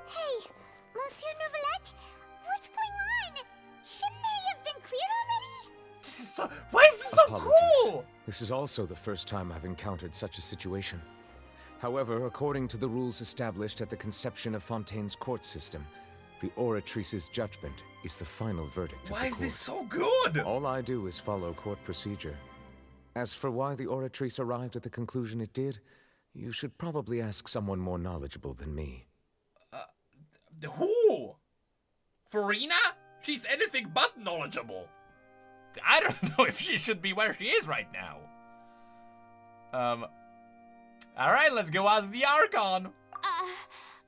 Hey, Monsieur Novelette, what's going on? Shouldn't they have been cleared already? This is so... Why is this so cool? This is also the first time I've encountered such a situation. However, according to the rules established at the conception of Fontaine's court system, the Oratrice's judgment is the final verdict of Why the is court. this so good? All I do is follow court procedure. As for why the Oratrice arrived at the conclusion it did, you should probably ask someone more knowledgeable than me. Who? Farina? She's anything but knowledgeable. I don't know if she should be where she is right now. Alright, let's go ask the Archon.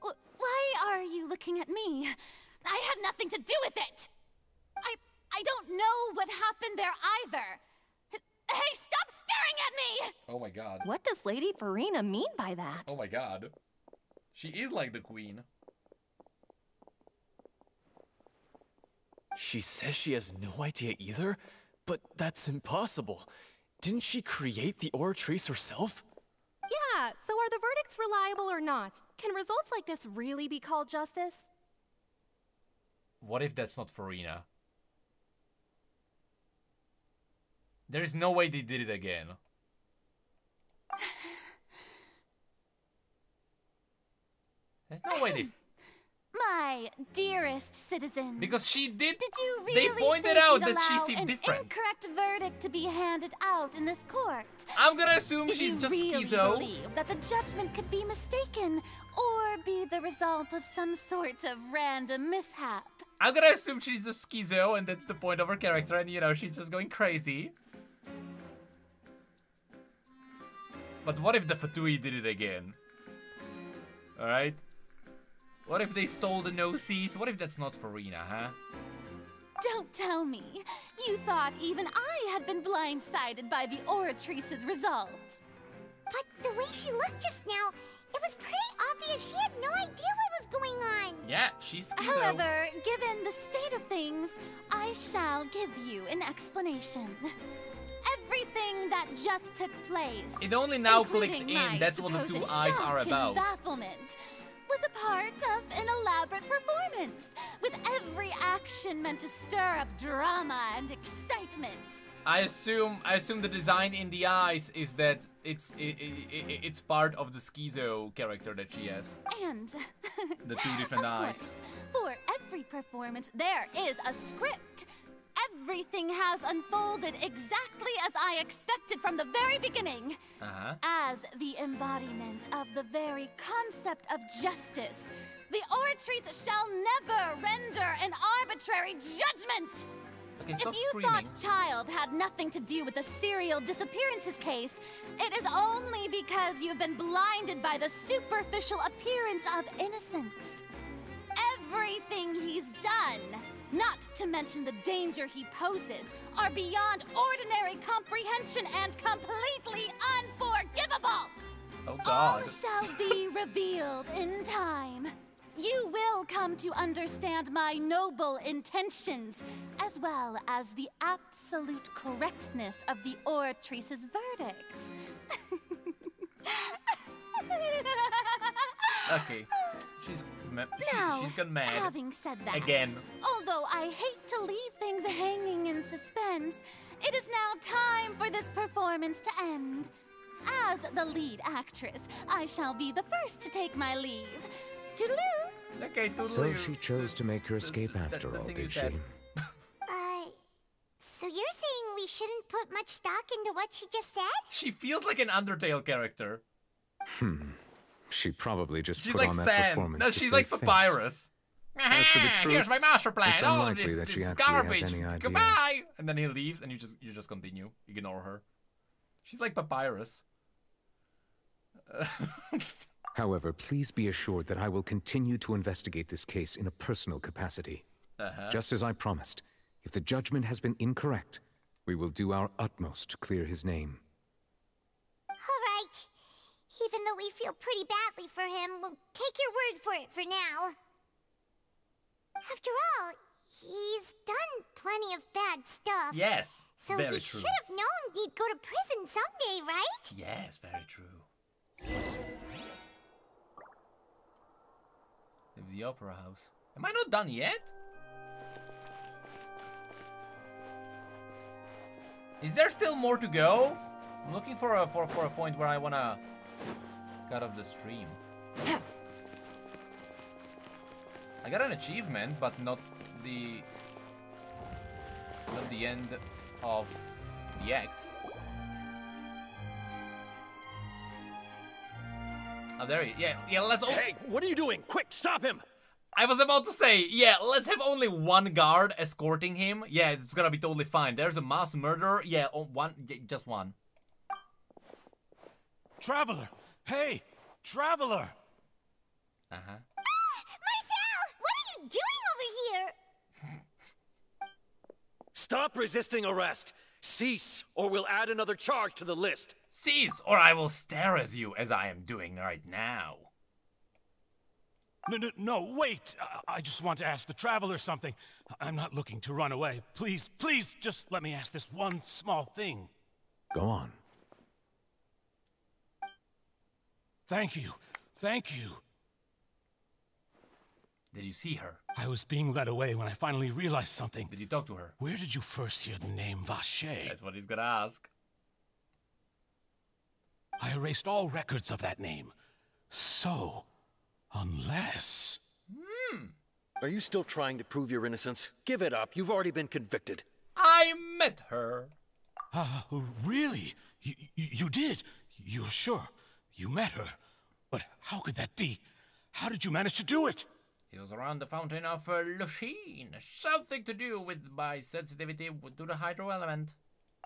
Why are you looking at me? I had nothing to do with it. I don't know what happened there either. Hey, stop staring at me! Oh my god. What does Lady Farina mean by that? Oh my god. She is like the queen. She says she has no idea either, but that's impossible. Didn't she create the Oratrice herself? Yeah, so are the verdicts reliable or not? Can results like this really be called justice? What if that's not Farina? There is no way they did it again. There's no way this... My dearest citizen. Because she did... Did you They really pointed think out you'd that she allow seemed an different. incorrect verdict to be handed out in this court? I'm gonna assume Did she's you just really schizo. believe that the judgment could be mistaken or be the result of some sort of random mishap? I'm gonna assume she's a schizo and that's the point of her character and you know, she's just going crazy. But what if the Fatui did it again? Alright? What if they stole the no-seas? What if that's not Farina, huh? Don't tell me. You thought even I had been blindsided by the Oratrice's result. But the way she looked just now, it was pretty obvious she had no idea what was going on. Yeah, she's schizo. However, given the state of things, I shall give you an explanation. Everything that just took place, it only now clicked including in, my that's what the two supposed eyes shock are and about. Bafflement was a part of an elaborate performance, with every action meant to stir up drama and excitement. I assume the design in the eyes is that it's part of the schizo character that she has. And the two different of eyes. course, for every performance, there is a script. Everything has unfolded exactly as I expected from the very beginning. As the embodiment of the very concept of justice, the Oratrice shall never render an arbitrary judgment. Okay, If stop you screaming. thought Child had nothing to do with the serial disappearances case, it is only because you've been blinded by the superficial appearance of innocence. Everything he's done, not to mention the danger he poses, are beyond ordinary comprehension and completely unforgivable. Oh God. All shall be revealed in time. You will come to understand my noble intentions, as well as the absolute correctness of the Oratrice's verdict. Okay, she's gone mad. Having said that, again. Although I hate to leave things hanging in suspense, it is now time for this performance to end. As the lead actress, I shall be the first to take my leave. Toodaloo! Okay, toodaloo. So she chose to make her escape after all, did she? So you're saying we shouldn't put much stock into what she just said? She feels like an Undertale character. She probably just She's put like on that Sans. performance No, to she's save like face. Papyrus. As for the truth, Here's my master plan. it's All of unlikely this that she is actually has garbage. any idea. Goodbye. And then he leaves, and you just continue. Ignore her. She's like Papyrus. However, please be assured that I will continue to investigate this case in a personal capacity. Just as I promised, if the judgment has been incorrect, we will do our utmost to clear his name. All right. Even though we feel pretty badly for him, we'll take your word for it for now. After all, he's done plenty of bad stuff. Yes, so very he true. should have known he'd go to prison someday, right? Yes, very true. The opera house. Am I not done yet? Is there still more to go? I'm looking for a point where I wanna cut off the stream. I got an achievement, but not the end of the act. Oh, there he is. Yeah, let's... Hey, what are you doing? Quick, stop him! I was about to say, yeah, let's have only one guard escorting him. Yeah, it's gonna be totally fine. There's a mass murderer. Yeah, just one. Traveler! Hey! Traveler! Marcel! What are you doing over here? Stop resisting arrest! Cease, or we'll add another charge to the list. Cease, or I will stare at you as I am doing right now. No, wait! I just want to ask the Traveler something. I'm not looking to run away. Please, just let me ask this one small thing. Go on. Thank you. Did you see her? I was being led away when I finally realized something. Did you talk to her? Where did you first hear the name Vache? That's what he's gonna ask. I erased all records of that name. So, unless... Are you still trying to prove your innocence? Give it up. You've already been convicted. I met her. Really? You did? You're sure? You met her? But how could that be? How did you manage to do it? It was around the fountain of Lucine. Something to do with my sensitivity to the hydro element.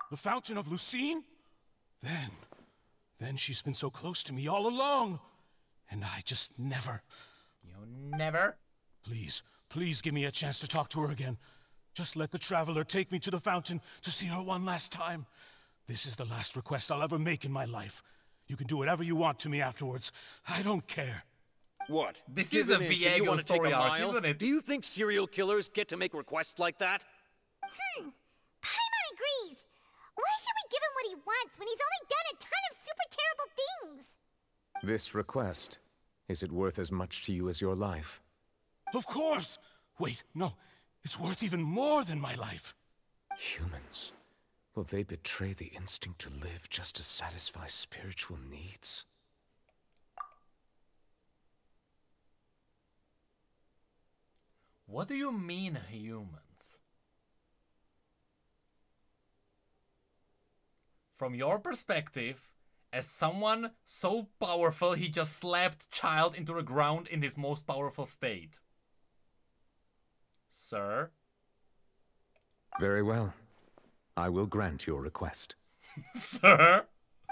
The fountain of Lucine? Then she's been so close to me all along. And I just never... You never? Please, please give me a chance to talk to her again. Just let the Traveler take me to the fountain to see her one last time. This is the last request I'll ever make in my life. You can do whatever you want to me afterwards. I don't care. What? This is a Viego story arc, isn't it? Do you think serial killers get to make requests like that? Paimon agrees. Why should we give him what he wants when he's only done a ton of super terrible things? This request, is it worth as much to you as your life? Of course! Wait, no. It's worth even more than my life. Humans. Will they betray the instinct to live just to satisfy spiritual needs? What do you mean, humans? From your perspective, as someone so powerful he just slapped child into the ground in his most powerful state. Sir? Very well. I will grant your request. Sir?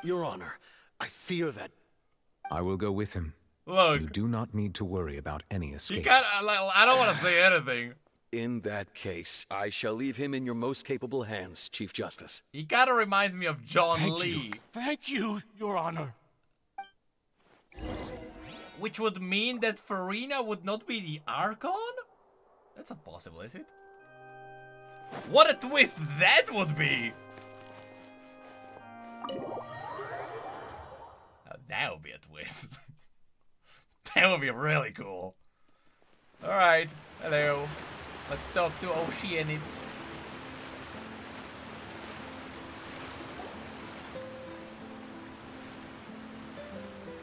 Your Honor, I fear that... I will go with him. Look. You do not need to worry about any escape. You can't, I don't want to say anything. In that case, I shall leave him in your most capable hands, Chief Justice. He kind of reminds me of John Lee. Thank you, Your Honor. Which would mean that Farina would not be the Archon? That's not possible, is it? What a twist that would be! Now, that would be a twist. That would be really cool. Alright, hello. Let's talk to Oceanids.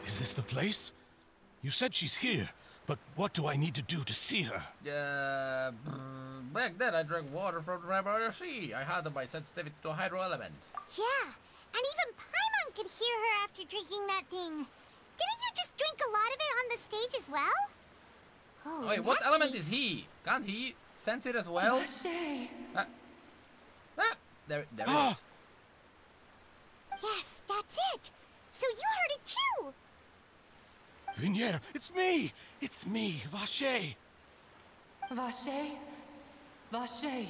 Is this the place? You said she's here, but what do I need to do to see her? Back then I drank water from the River Sea. I hardened my sensitivity to a hydro element. Yeah, and even Paimon could hear her after drinking that thing. Didn't you just drink a lot of it on the stage as well? Oh, wait, what element is he? Can't he sense it as well? There it is. Yes, that's it. So you heard it too. Vignier, it's me! It's me, Vache! Vache? Vache?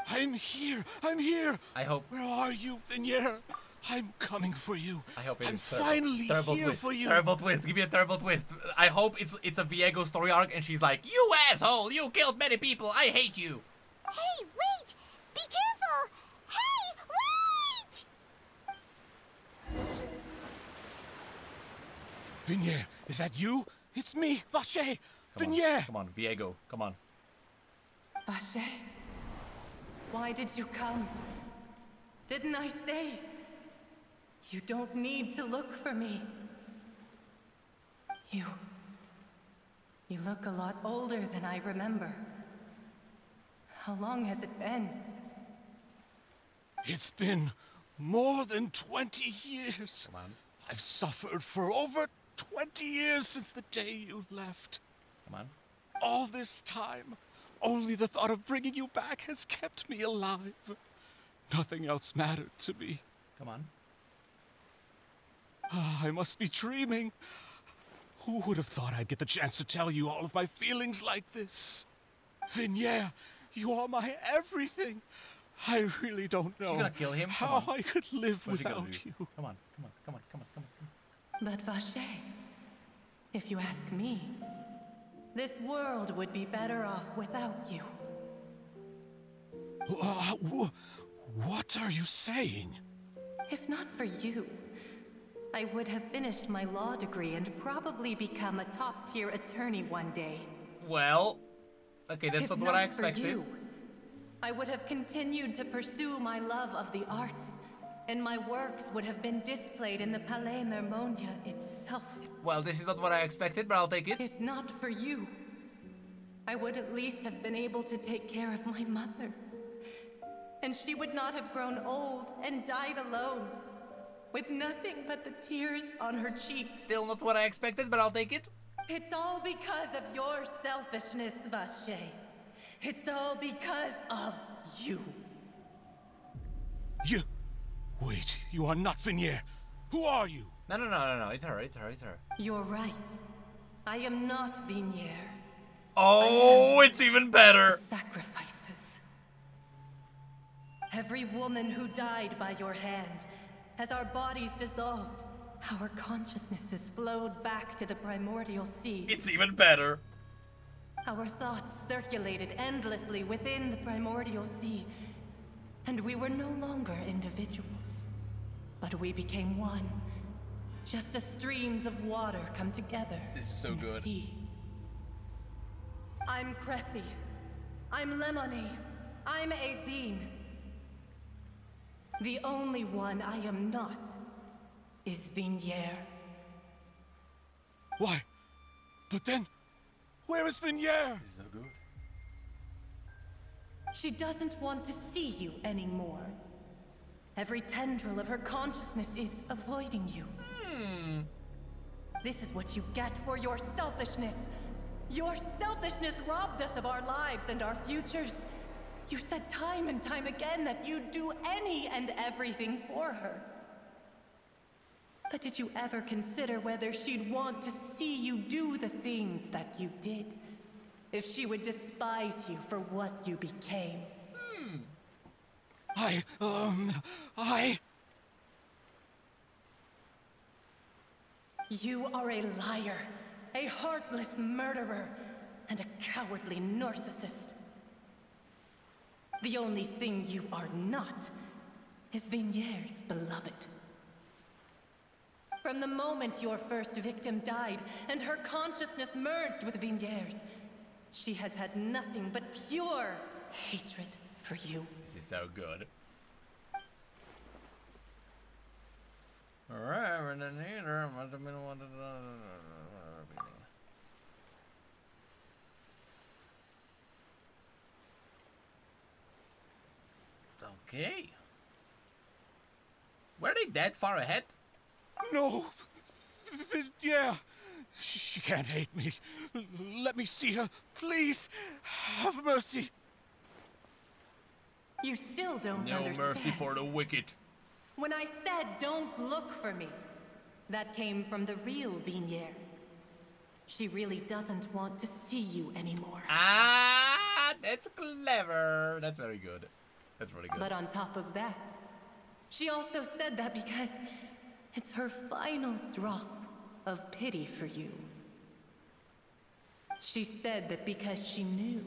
I'm here! I'm here! I hope... Where are you, Vignier? I'm coming for you. I hope I'm finally here twist. for you. Terrible twist. Give me a terrible twist. I hope it's a Viego story arc and she's like, you asshole! You killed many people! I hate you! Hey, wait! Be careful! Hey, wait! Vignier, is that you? It's me, Vache! Vignier! Come on, Viego, come on. Vache? Why did you come? Didn't I say? You don't need to look for me. You look a lot older than I remember. How long has it been? It's been more than 20 years. Come on. I've suffered for over 20 years since the day you left. Come on. All this time, only the thought of bringing you back has kept me alive. Nothing else mattered to me. Come on. I must be dreaming. Who would have thought I'd get the chance to tell you all of my feelings like this? Vignier, you are my everything. I really don't know gonna kill him? how I could live What's without you. Come on, come on, come on, come on, come on. But Vache, if you ask me, this world would be better off without you. What are you saying? If not for you, I would have finished my law degree and probably become a top-tier attorney one day. Well, okay, that's not what I If not expected. for you, I would have continued to pursue my love of the arts, and my works would have been displayed in the Palais Mermonia itself. Well, this is not what I expected, but I'll take it. If not for you, I would at least have been able to take care of my mother. And she would not have grown old and died alone, with nothing but the tears on her cheeks. Still not what I expected, but I'll take it. It's all because of your selfishness, Vache. It's all because of you. Wait, you are not Vignier. Who are you? No. It's her. You're right. I am not Vignier. Oh, it's even better. Sacrifices. Every woman who died by your hand, as our bodies dissolved, our consciousnesses flowed back to the primordial sea. It's even better. Our thoughts circulated endlessly within the primordial sea, and we were no longer individuals, but we became one, just as streams of water come together. This is so in the good. Sea. I'm Cressy. I'm Lemony. I'm Azine. The only one I am not is Vignier. Why? But then, where is Vignier? This is so good. She doesn't want to see you anymore. Every tendril of her consciousness is avoiding you. This is what you get for your selfishness. Your selfishness robbed us of our lives and our futures. You said time and time again that you'd do any and everything for her. But did you ever consider whether she'd want to see you do the things that you did? If she would despise you for what you became? You are a liar, a heartless murderer, and a cowardly narcissist. The only thing you are not is Vignier's beloved. From the moment your first victim died and her consciousness merged with Vignier's, she has had nothing but pure hatred for you. This is so good. Okay. Were they that far ahead? No! Yeah! She can't hate me. Let me see her. Please! Have mercy! You still don't No understand. mercy for the wicked. When I said don't look for me, that came from the real Vignier. She really doesn't want to see you anymore. Ah, that's clever. That's very good. That's really good. But on top of that, she also said that because it's her final drop of pity for you. She said that because she knew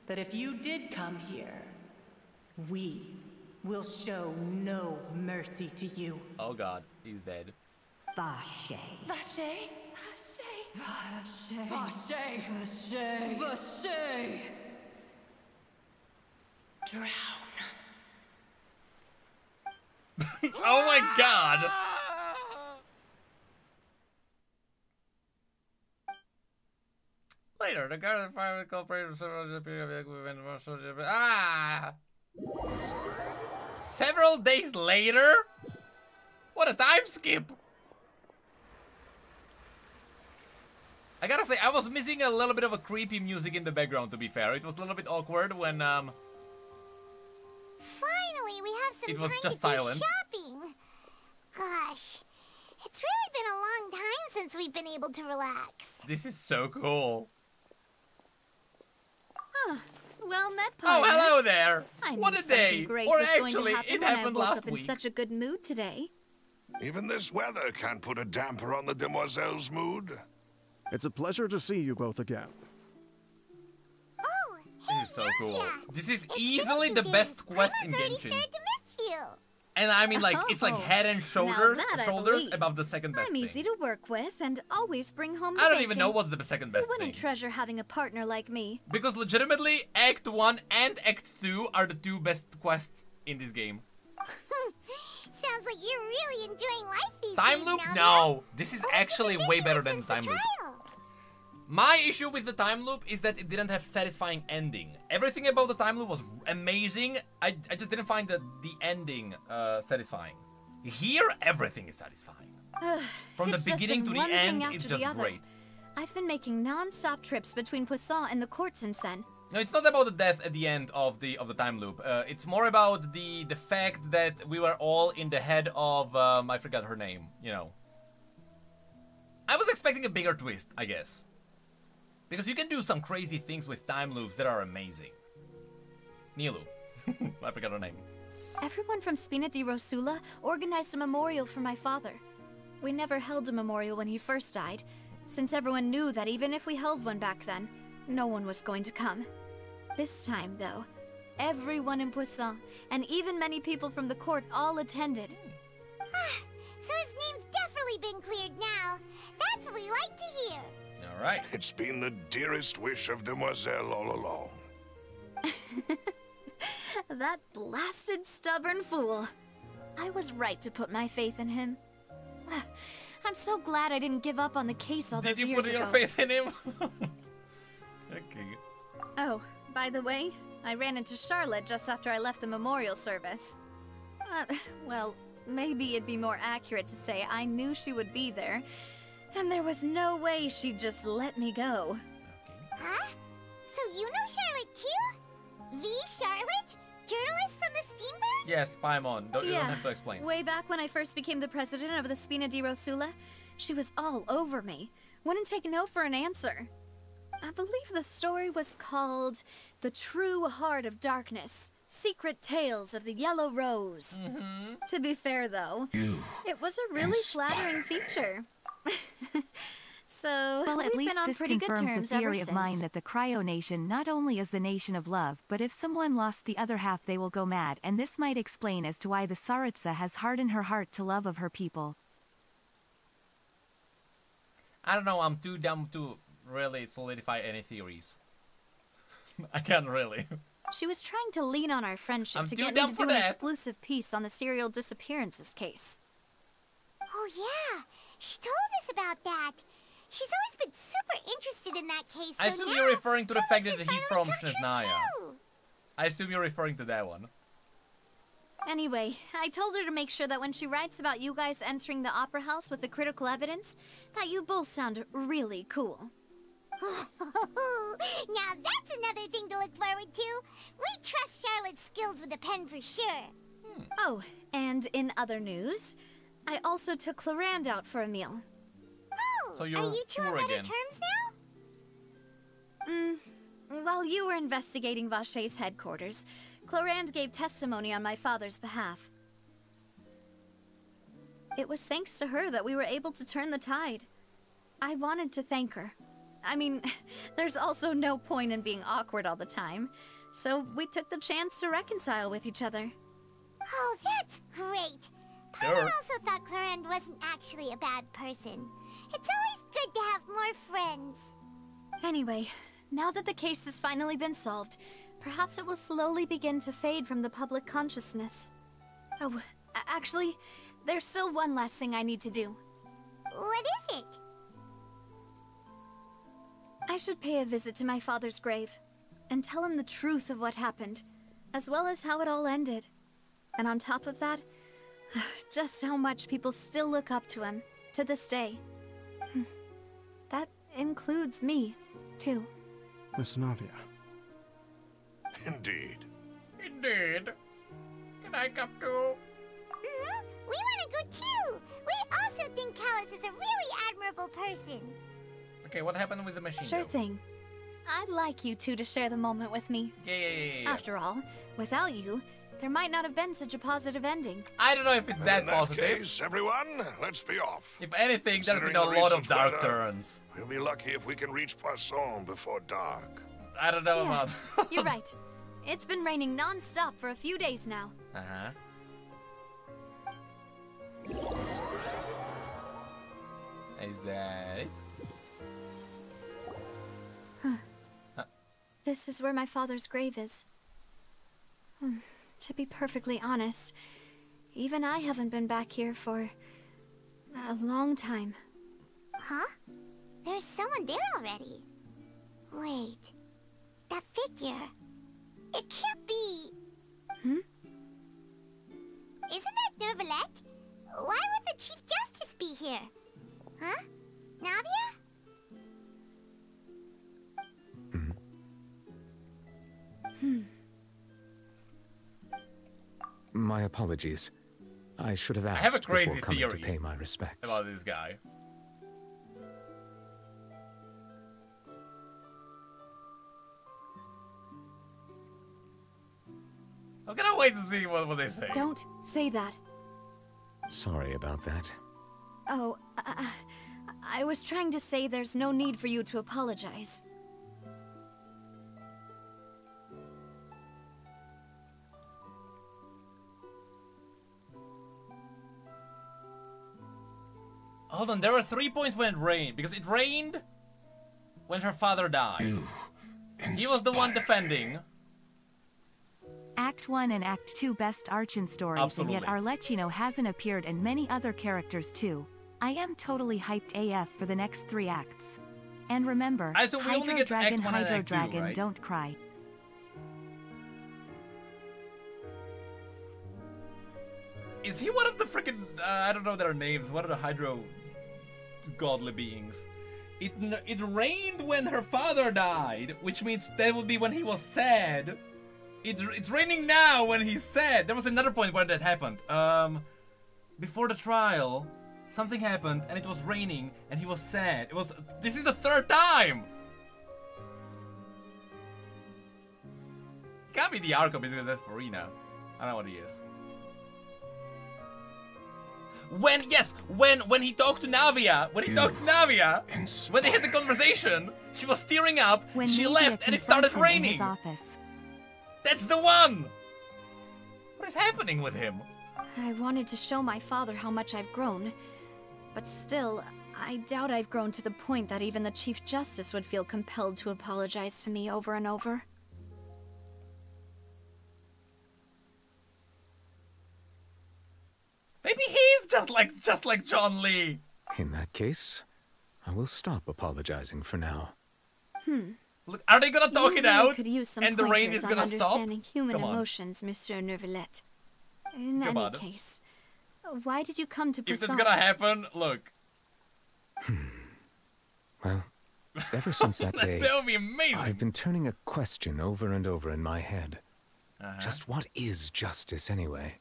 that if you did come here, we will show no mercy to you. Oh god, he's dead. Vache. Vache? Vache. Vache. Vache. Vache. Drown. Oh my god! Later, the guard fire cooperated several days later? What a time skip! I gotta say, I was missing a little bit of a creepy music in the background, to be fair. It was a little bit awkward when, Finally, we have some it was time just to silent. do shopping. Gosh, it's really been a long time since we've been able to relax. This is so cool. Ah, well met, Oh, partner. hello there! I knew What a day! something great Or was going to actually, happen it when I happened woke last up in week. such a good mood today. Even this weather can't put a damper on the demoiselle's mood. It's a pleasure to see you both again. Oh, This is so cool. This is easily the best quest in Genshin. to miss you. And I mean, like, it's like head and shoulders, Now that I shoulders believe. above the second best I'm thing. easy to work with and always bring home the I don't bacon. even know what's the second best Who wouldn't thing. treasure having a partner like me? Because legitimately, Act 1 and Act 2 are the two best quests in this game. Sounds like you're really enjoying life these Time days loop? now, No. This is actually way better than since the time loop. trial. My issue with the time loop is that it didn't have satisfying ending. Everything about the time loop was amazing. I just didn't find the ending satisfying. Here, everything is satisfying. From the It's just beginning been to one the thing end, it's after just the other. great. I've been making non-stop trips between Poisson and the courts in Sen, No, it's not about the death at the end of the time loop. It's more about the fact that we were all in the head of I forgot her name. You know, I was expecting a bigger twist, I guess, because you can do some crazy things with time loops that are amazing. Nilu, I forgot her name. Everyone from Spina di Rosula organized a memorial for my father. We never held a memorial when he first died, since everyone knew that even if we held one back then, no one was going to come. This time, though, everyone in Poisson, and even many people from the court, all attended. So his name's definitely been cleared now. That's what we like to hear. All right. It's been the dearest wish of Demoiselle all along. That blasted stubborn fool. I was right to put my faith in him. I'm so glad I didn't give up on the case all those years ago. Did you put your faith in him? Okay. Oh, by the way, I ran into Charlotte just after I left the memorial service. Well, maybe it'd be more accurate to say I knew she would be there, and there was no way she'd just let me go. Huh? So you know Charlotte too? The Charlotte? Journalist from the Steambird? Yes, Paimon. You don't have to explain. Way back when I first became the president of the Spina di Rosula, she was all over me. Wouldn't take no for an answer. I believe the story was called The True Heart of Darkness, Secret Tales of the Yellow Rose. To be fair, though, it was a really flattering feature. So, well, at we've least been on this pretty good confirms terms the ever theory of since. mine that the Cryo Nation not only is the nation of love, but if someone lost the other half they will go mad, and this might explain as to why the Tsaritsa has hardened her heart to love of her people. I don't know, I'm too dumb to really solidify any theories. I can't really. She was trying to lean on our friendship I'm to too get me dumb to for do an that. exclusive piece on the serial disappearances case. Oh yeah, she told us about that. She's always been super interested in that case. I so assume now, you're referring to the fact she's that he's finally from come true, Snezhnaya. too. I assume you're referring to that one. Anyway, I told her to make sure that when she writes about you guys entering the opera house with the critical evidence, that you both sound really cool. Now that's another thing to look forward to. We trust Charlotte's skills with a pen for sure. Oh, and in other news, I also took Clorand out for a meal. Oh, So you're are you two on poor better again. terms now? While you were investigating Vashey's headquarters, Clorand gave testimony on my father's behalf. It was thanks to her that we were able to turn the tide. I wanted to thank her. I mean, there's also no point in being awkward all the time, so we took the chance to reconcile with each other. Oh, that's great. Sure. Paimon also thought Clorand wasn't actually a bad person. It's always good to have more friends. Anyway, now that the case has finally been solved, perhaps it will slowly begin to fade from the public consciousness. Oh, actually, there's still one last thing I need to do. What is it? I should pay a visit to my father's grave, and tell him the truth of what happened, as well as how it all ended. And on top of that, just how much people still look up to him, to this day. That includes me, too. Miss Navia. Indeed. Indeed. Can I come too? We want to go too. We also think Callus is a really admirable person. Okay, what happened with the machine? Sure though? thing. I'd like you two to share the moment with me. Yeah. After all, without you, there might not have been such a positive ending. I don't know if it's that In that positive. case, everyone, let's be off. If anything, there's been Considering a the lot of recent dark weather, turns. We'll be lucky if we can reach Poisson before dark. I don't know Yeah, about. You're right. It's been raining non-stop for a few days now. Uh-huh. Is that it? This is where my father's grave is. To be perfectly honest, even I haven't been back here for a long time. Huh? There's someone there already. Wait. That figure. It can't be... Isn't that Dervalette? Why would the Chief Justice be here? Huh? Navia? my apologies. I should have asked I have a crazy before coming to theory pay my respects. about this guy. I'm gonna wait to see what they say. Don't say that. Sorry about that. Oh, I was trying to say there's no need for you to apologize. Hold on, there were 3 points when it rained, because it rained when her father died. He was the one defending. Act 1 and Act 2 best Archon stories, Absolutely. and yet Arlecchino hasn't appeared and many other characters too. I am totally hyped AF for the next 3 acts. And remember, So we only Hydro get Dragon, Act 1 and Hydro Act 2, Dragon, right? don't cry. Is he one of the freaking I don't know their names, one of the Hydro godly beings? It rained when her father died, which means that would be when he was sad. It's raining now when he's sad. There was another point where that happened. Before the trial, something happened and it was raining and he was sad. This is the 3rd time. Can't be the Archon because that's Farina. I don't know what he is. When he talked to Navia, when they had the conversation, she was tearing up, When she Navia left and it started confronts him in his raining. office. That's the one! What is happening with him? I wanted to show my father how much I've grown, but still, I doubt I've grown to the point that even the Chief Justice would feel compelled to apologize to me over and over. Maybe he's just like John Lee. In that case, I will stop apologizing for now. Look, are they gonna talk You it really out? could use some And the rain is pointers on gonna stop? understanding human Come on. emotions, Monsieur Neuvillette. In Come any on. case, why did you come to If Poussin? that's gonna happen, look. Well, ever since that day, That would be amazing. I've been turning a question over and over in my head. Uh-huh. Just what is justice anyway?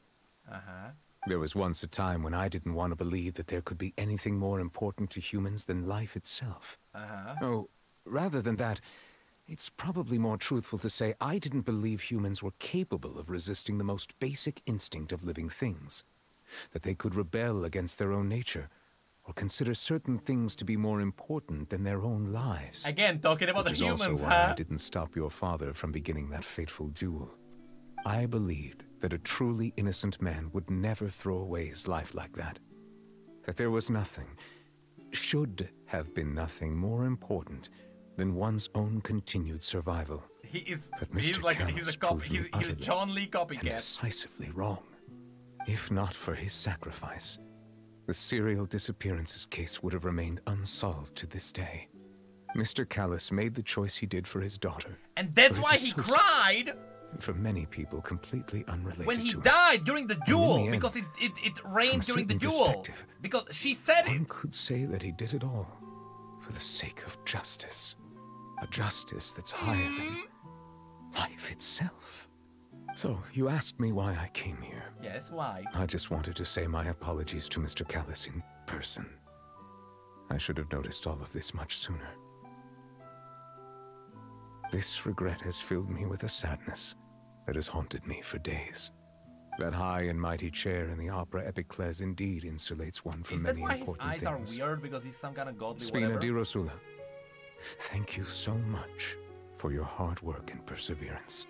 Uh-huh. There was once a time when I didn't want to believe that there could be anything more important to humans than life itself. Uh-huh. Oh, rather than that, it's probably more truthful to say I didn't believe humans were capable of resisting the most basic instinct of living things. That they could rebel against their own nature, or consider certain things to be more important than their own lives. Again, talking about Which the is humans, also why huh? I didn't stop your father from beginning that fateful duel. I believed that a truly innocent man would never throw away his life like that. That there was nothing, should have been nothing more important than one's own continued survival. He's But Mr. like Callis he's a cop. proved me He's a utterly John Lee and copycat. decisively wrong. If not for his sacrifice, the serial disappearances case would have remained unsolved to this day. Mr. Callis made the choice he did for his daughter. And that's for his why he associates, cried and for many people completely unrelated when he to him. died during the in duel the end, because it rained from a during the certain duel. perspective, Because she said One it. could say that he did it all for the sake of justice. A justice that's higher than life itself. So, you asked me why I came here. Yes, why? I just wanted to say my apologies to Mr. Callis in person. I should have noticed all of this much sooner. This regret has filled me with a sadness that has haunted me for days. That high and mighty chair in the opera Epiclese indeed insulates one from Is that many why his important eyes things. are weird? Because he's some kind of godly Spina whatever? di Rosula, thank you so much for your hard work and perseverance.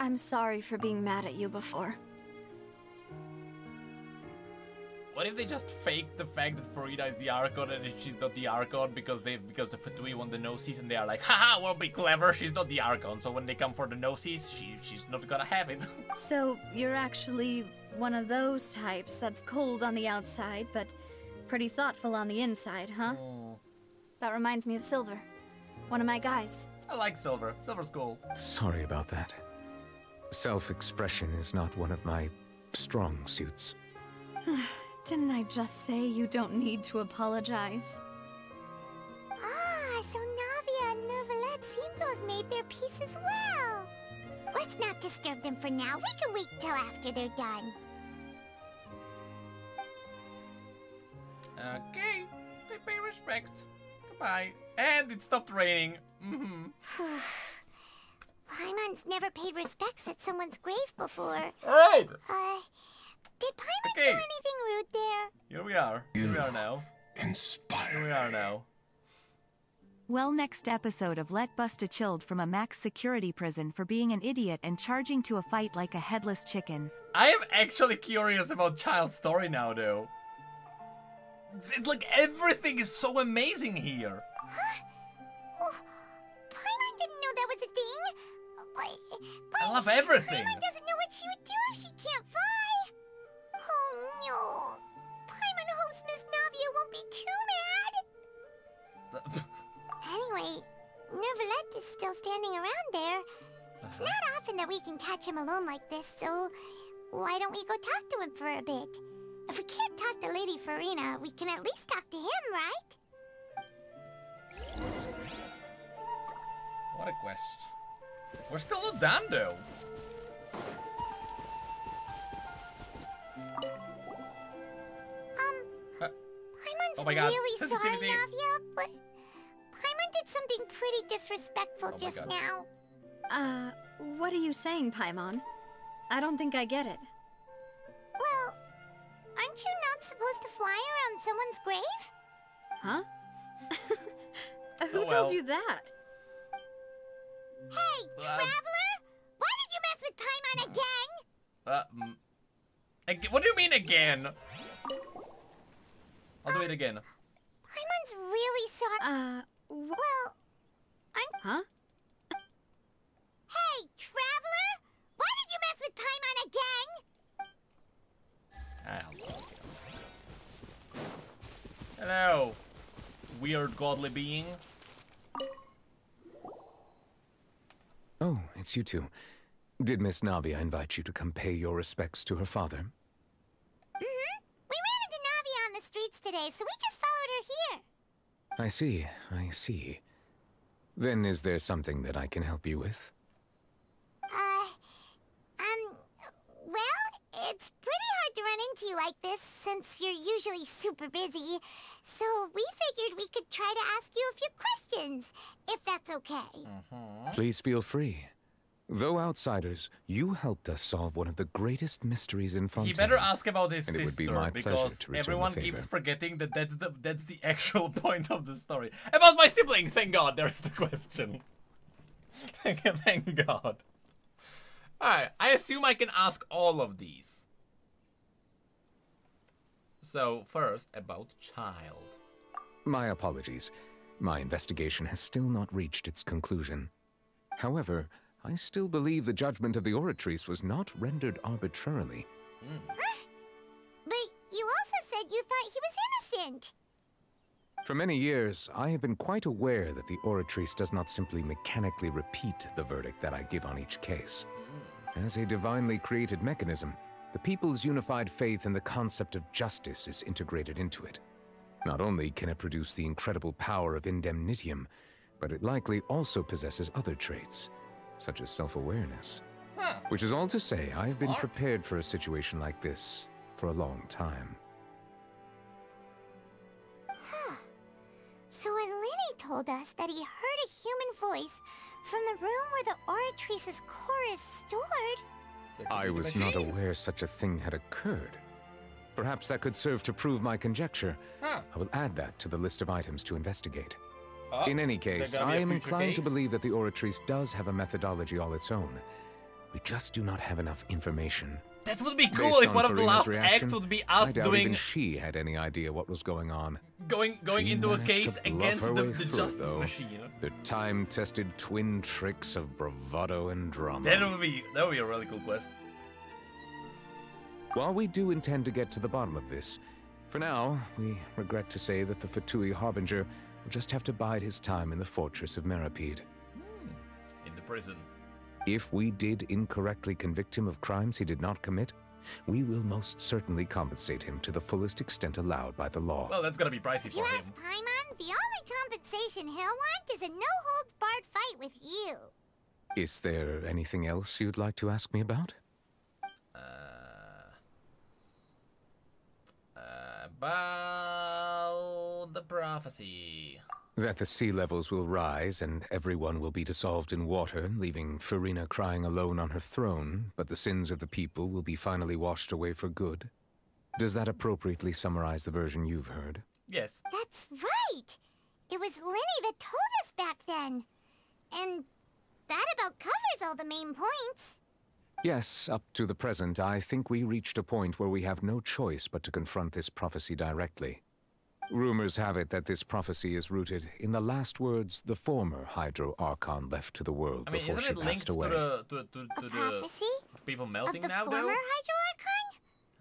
I'm sorry for being mad at you before. What if they just fake the fact that Farida is the Archon and she's not the Archon because the Fatui won the Gnosis and they are like, haha, we'll be clever, she's not the Archon, so when they come for the Gnosis, she's not gonna have it. So, you're actually one of those types that's cold on the outside, but pretty thoughtful on the inside, huh? That reminds me of Silver, one of my guys. I like Silver. Silver's cool. Sorry about that. Self-expression is not one of my strong suits. Didn't I just say you don't need to apologize? Ah, so Navia and Neuvillette seem to have made their peace as well. Let's not disturb them for now. We can wait till after they're done. Okay, they pay respect. Goodbye. And it stopped raining. Paimon's never paid respects at someone's grave before. Alright! Did Paimon do Okay. anything rude there? Here we are. Here we are now. Here we are now. Well, next episode of Let Busta Chilled from a max security prison for being an idiot and charging to a fight like a headless chicken. I am actually curious about Child's story now, though. Like, everything is so amazing here. Oh, Paimon didn't know that was a thing. I love everything. Paimon doesn't know what she would do if she can't fly. Oh no. Paimon hopes Miss Navia won't be too mad. Anyway, Nervalette is still standing around there. It's not often that we can catch him alone like this, so why don't we go talk to him for a bit? If we can't talk to Lady Farina, we can at least talk to him, right? What a quest. We're still not done, though. Paimon's Oh my God. really sorry, Sensitivity. Navia, but Paimon did something pretty disrespectful just God. now. What are you saying, Paimon? I don't think I get it. Well, aren't you not supposed to fly around someone's grave? Huh? Who Oh, well. told you that? Hey, Traveler! Why did you mess with Paimon again? What do you mean again? I'll do it again. Paimon's really sorry. Well, Huh? Hey, Traveler! Why did you mess with Paimon again? Hello. Weird godly being. Oh, it's you two. Did Miss Navia invite you to come pay your respects to her father? We ran into Navia on the streets today, so we just followed her here. I see, I see. Then is there something that I can help you with? Well, it's pretty hard to run into you like this since you're usually super busy. So we figured we could try to ask you a few questions, if that's okay. Please feel free. Though outsiders, you helped us solve one of the greatest mysteries in Fontaine. He better ask about his and it would be sister, my pleasure because to return everyone the favor. keeps forgetting that that's the actual point of the story. About my sibling, thank God, there's the question. Thank God. Alright, I assume I can ask all of these. So, first, about Child. My apologies. My investigation has still not reached its conclusion. However, I still believe the judgment of the Oratrice was not rendered arbitrarily. But you also said you thought he was innocent. For many years, I have been quite aware that the Oratrice does not simply mechanically repeat the verdict that I give on each case. As a divinely created mechanism, the people's unified faith in the concept of justice is integrated into it. Not only can it produce the incredible power of indemnitium, but it likely also possesses other traits, such as self-awareness. Which is all to say, I have been prepared for a situation like this for a long time. So when Lenny told us that he heard a human voice from the room where the Oratrice's core is stored... I was not aware such a thing had occurred. Perhaps that could serve to prove my conjecture. I will add that to the list of items to investigate. In any case, I am inclined to believe that the Oratrice does have a methodology all its own. We just do not have enough information. That would be cool Based if on one of the Farina's last reaction, acts would be I us doubt doing... even she had any idea what was going on. Going She into a managed case to bluff against her the way through, Justice though. Machine. The time-tested twin tricks of bravado and drama. That would be a really cool quest. While we do intend to get to the bottom of this, for now, we regret to say that the Fatui Harbinger will just have to bide his time in the fortress of Meripede. In the prison. If we did incorrectly convict him of crimes he did not commit, we will most certainly compensate him to the fullest extent allowed by the law. Well, that's gonna be pricey If you for ask him. Paimon, the only compensation he'll want is a no-holds-barred fight with you. Is there anything else you'd like to ask me about? About the prophecy. That the sea levels will rise and everyone will be dissolved in water, leaving Farina crying alone on her throne, but the sins of the people will be finally washed away for good. Does that appropriately summarize the version you've heard? Yes. That's right! It was Lenny that told us back then. And that about covers all the main points. Yes, up to the present, I think we reached a point where we have no choice but to confront this prophecy directly. Rumors have it that this prophecy is rooted in the last words the former Hydro Archon left to the world before she passed away. To the people melting of the now, former though? Hydro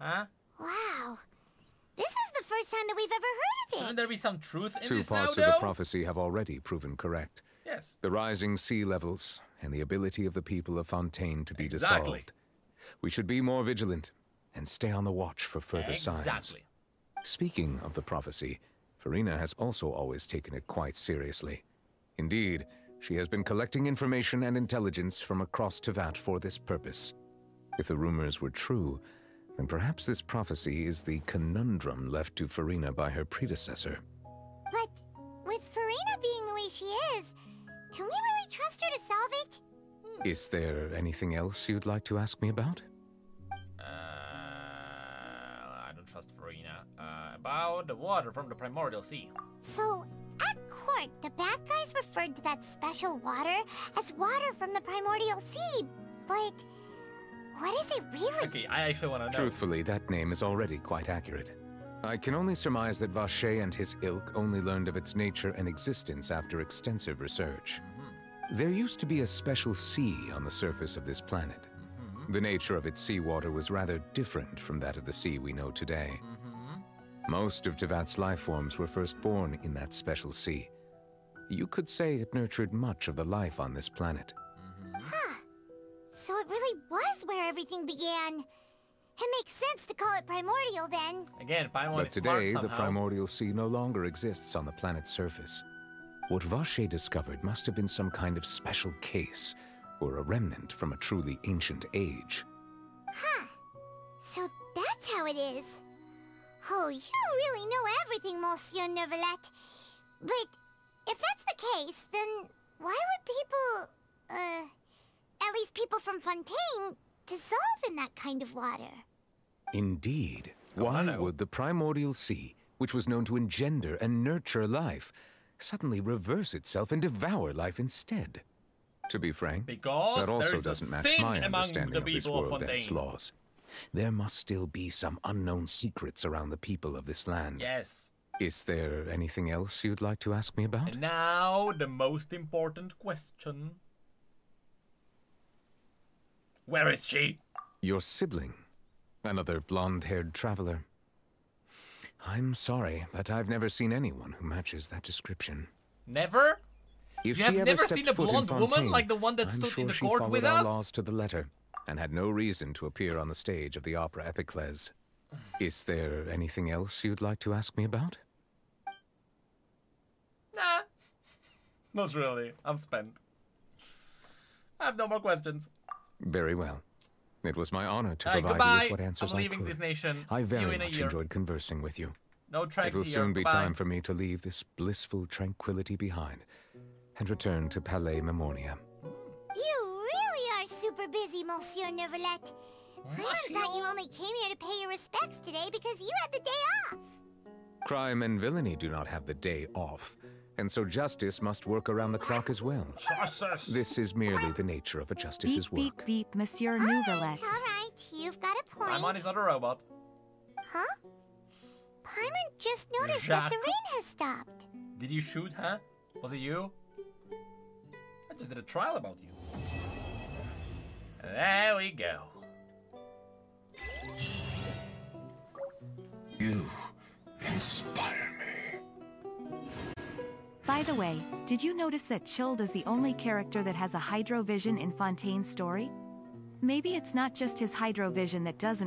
Archon? Huh? Wow. This is the first time that we've ever heard of it. Shouldn't there be some truth in Two this now, parts though? of the prophecy have already proven correct. Yes. The rising sea levels and the ability of the people of Fontaine to be Exactly. dissolved. We should be more vigilant and stay on the watch for further signs. Exactly. Speaking of the prophecy, Farina has also always taken it quite seriously. Indeed, she has been collecting information and intelligence from across Tevat for this purpose. If the rumors were true, then perhaps this prophecy is the conundrum left to Farina by her predecessor. But with Farina being the way she is, can we really trust her to solve it? Is there anything else you'd like to ask me about? I don't trust Farina. About the water from the Primordial Sea. So, at court, the bad guys referred to that special water as water from the Primordial Sea, but what is it really? Okay, I actually want to know. Truthfully, that name is already quite accurate. I can only surmise that Vache and his ilk only learned of its nature and existence after extensive research. There used to be a special sea on the surface of this planet. The nature of its seawater was rather different from that of the sea we know today. Most of Tevat's life forms were first born in that special sea. You could say it nurtured much of the life on this planet. Huh. So it really was where everything began. It makes sense to call it primordial then. Again, Paimon But is smart today, the somehow. primordial sea no longer exists on the planet's surface. What Vache discovered must have been some kind of special case, or a remnant from a truly ancient age. Huh. So that's how it is. Oh, you really know everything, Monsieur Neuvillette. But if that's the case, then why would people, at least people from Fontaine, dissolve in that kind of water? Indeed. Why would the primordial sea, which was known to engender and nurture life, suddenly reverse itself and devour life instead? To be frank, Because that also there's a doesn't match sin my among understanding the of this people of world and its Fontaine. laws. There must still be some unknown secrets around the people of this land. Yes. Is there anything else you'd like to ask me about? And now, the most important question. Where is she? Your sibling. Another blonde-haired traveler. I'm sorry, but I've never seen anyone who matches that description. Never? If You she have ever never stepped seen a foot in blonde woman Fontaine, like the one that I'm stood sure in the she court followed with our us? laws to the letter, and had no reason to appear on the stage of the opera Epiclese. Is there anything else you'd like to ask me about? Nah. Not really. I'm spent. I have no more questions. Very well. It was my honor to Alright, provide you goodbye. with what answers I'm I leaving could. this nation. I See you very in a much year. enjoyed conversing with you. No tracks It will here. soon be Goodbye. time for me to leave this blissful tranquility behind and return to Palais Memoria. You really are super busy, Monsieur Neuvillette. I thought you only came here to pay your respects today because you had the day off. Crime and villainy do not have the day off, and so justice must work around the clock as well. Justice! This is merely the nature of a justice's Beep, work. beep, beep, Monsieur Neuvillette. All right, you've got a point. Paimon is not a robot. Huh? Paimon just noticed that the Jacques? rain has stopped. Did you shoot, huh? Was it you? I just did a trial about you. There we go. You inspire me. By the way, did you notice that Chilled is the only character that has a hydrovision in Fontaine's story? Maybe it's not just his hydrovision that doesn't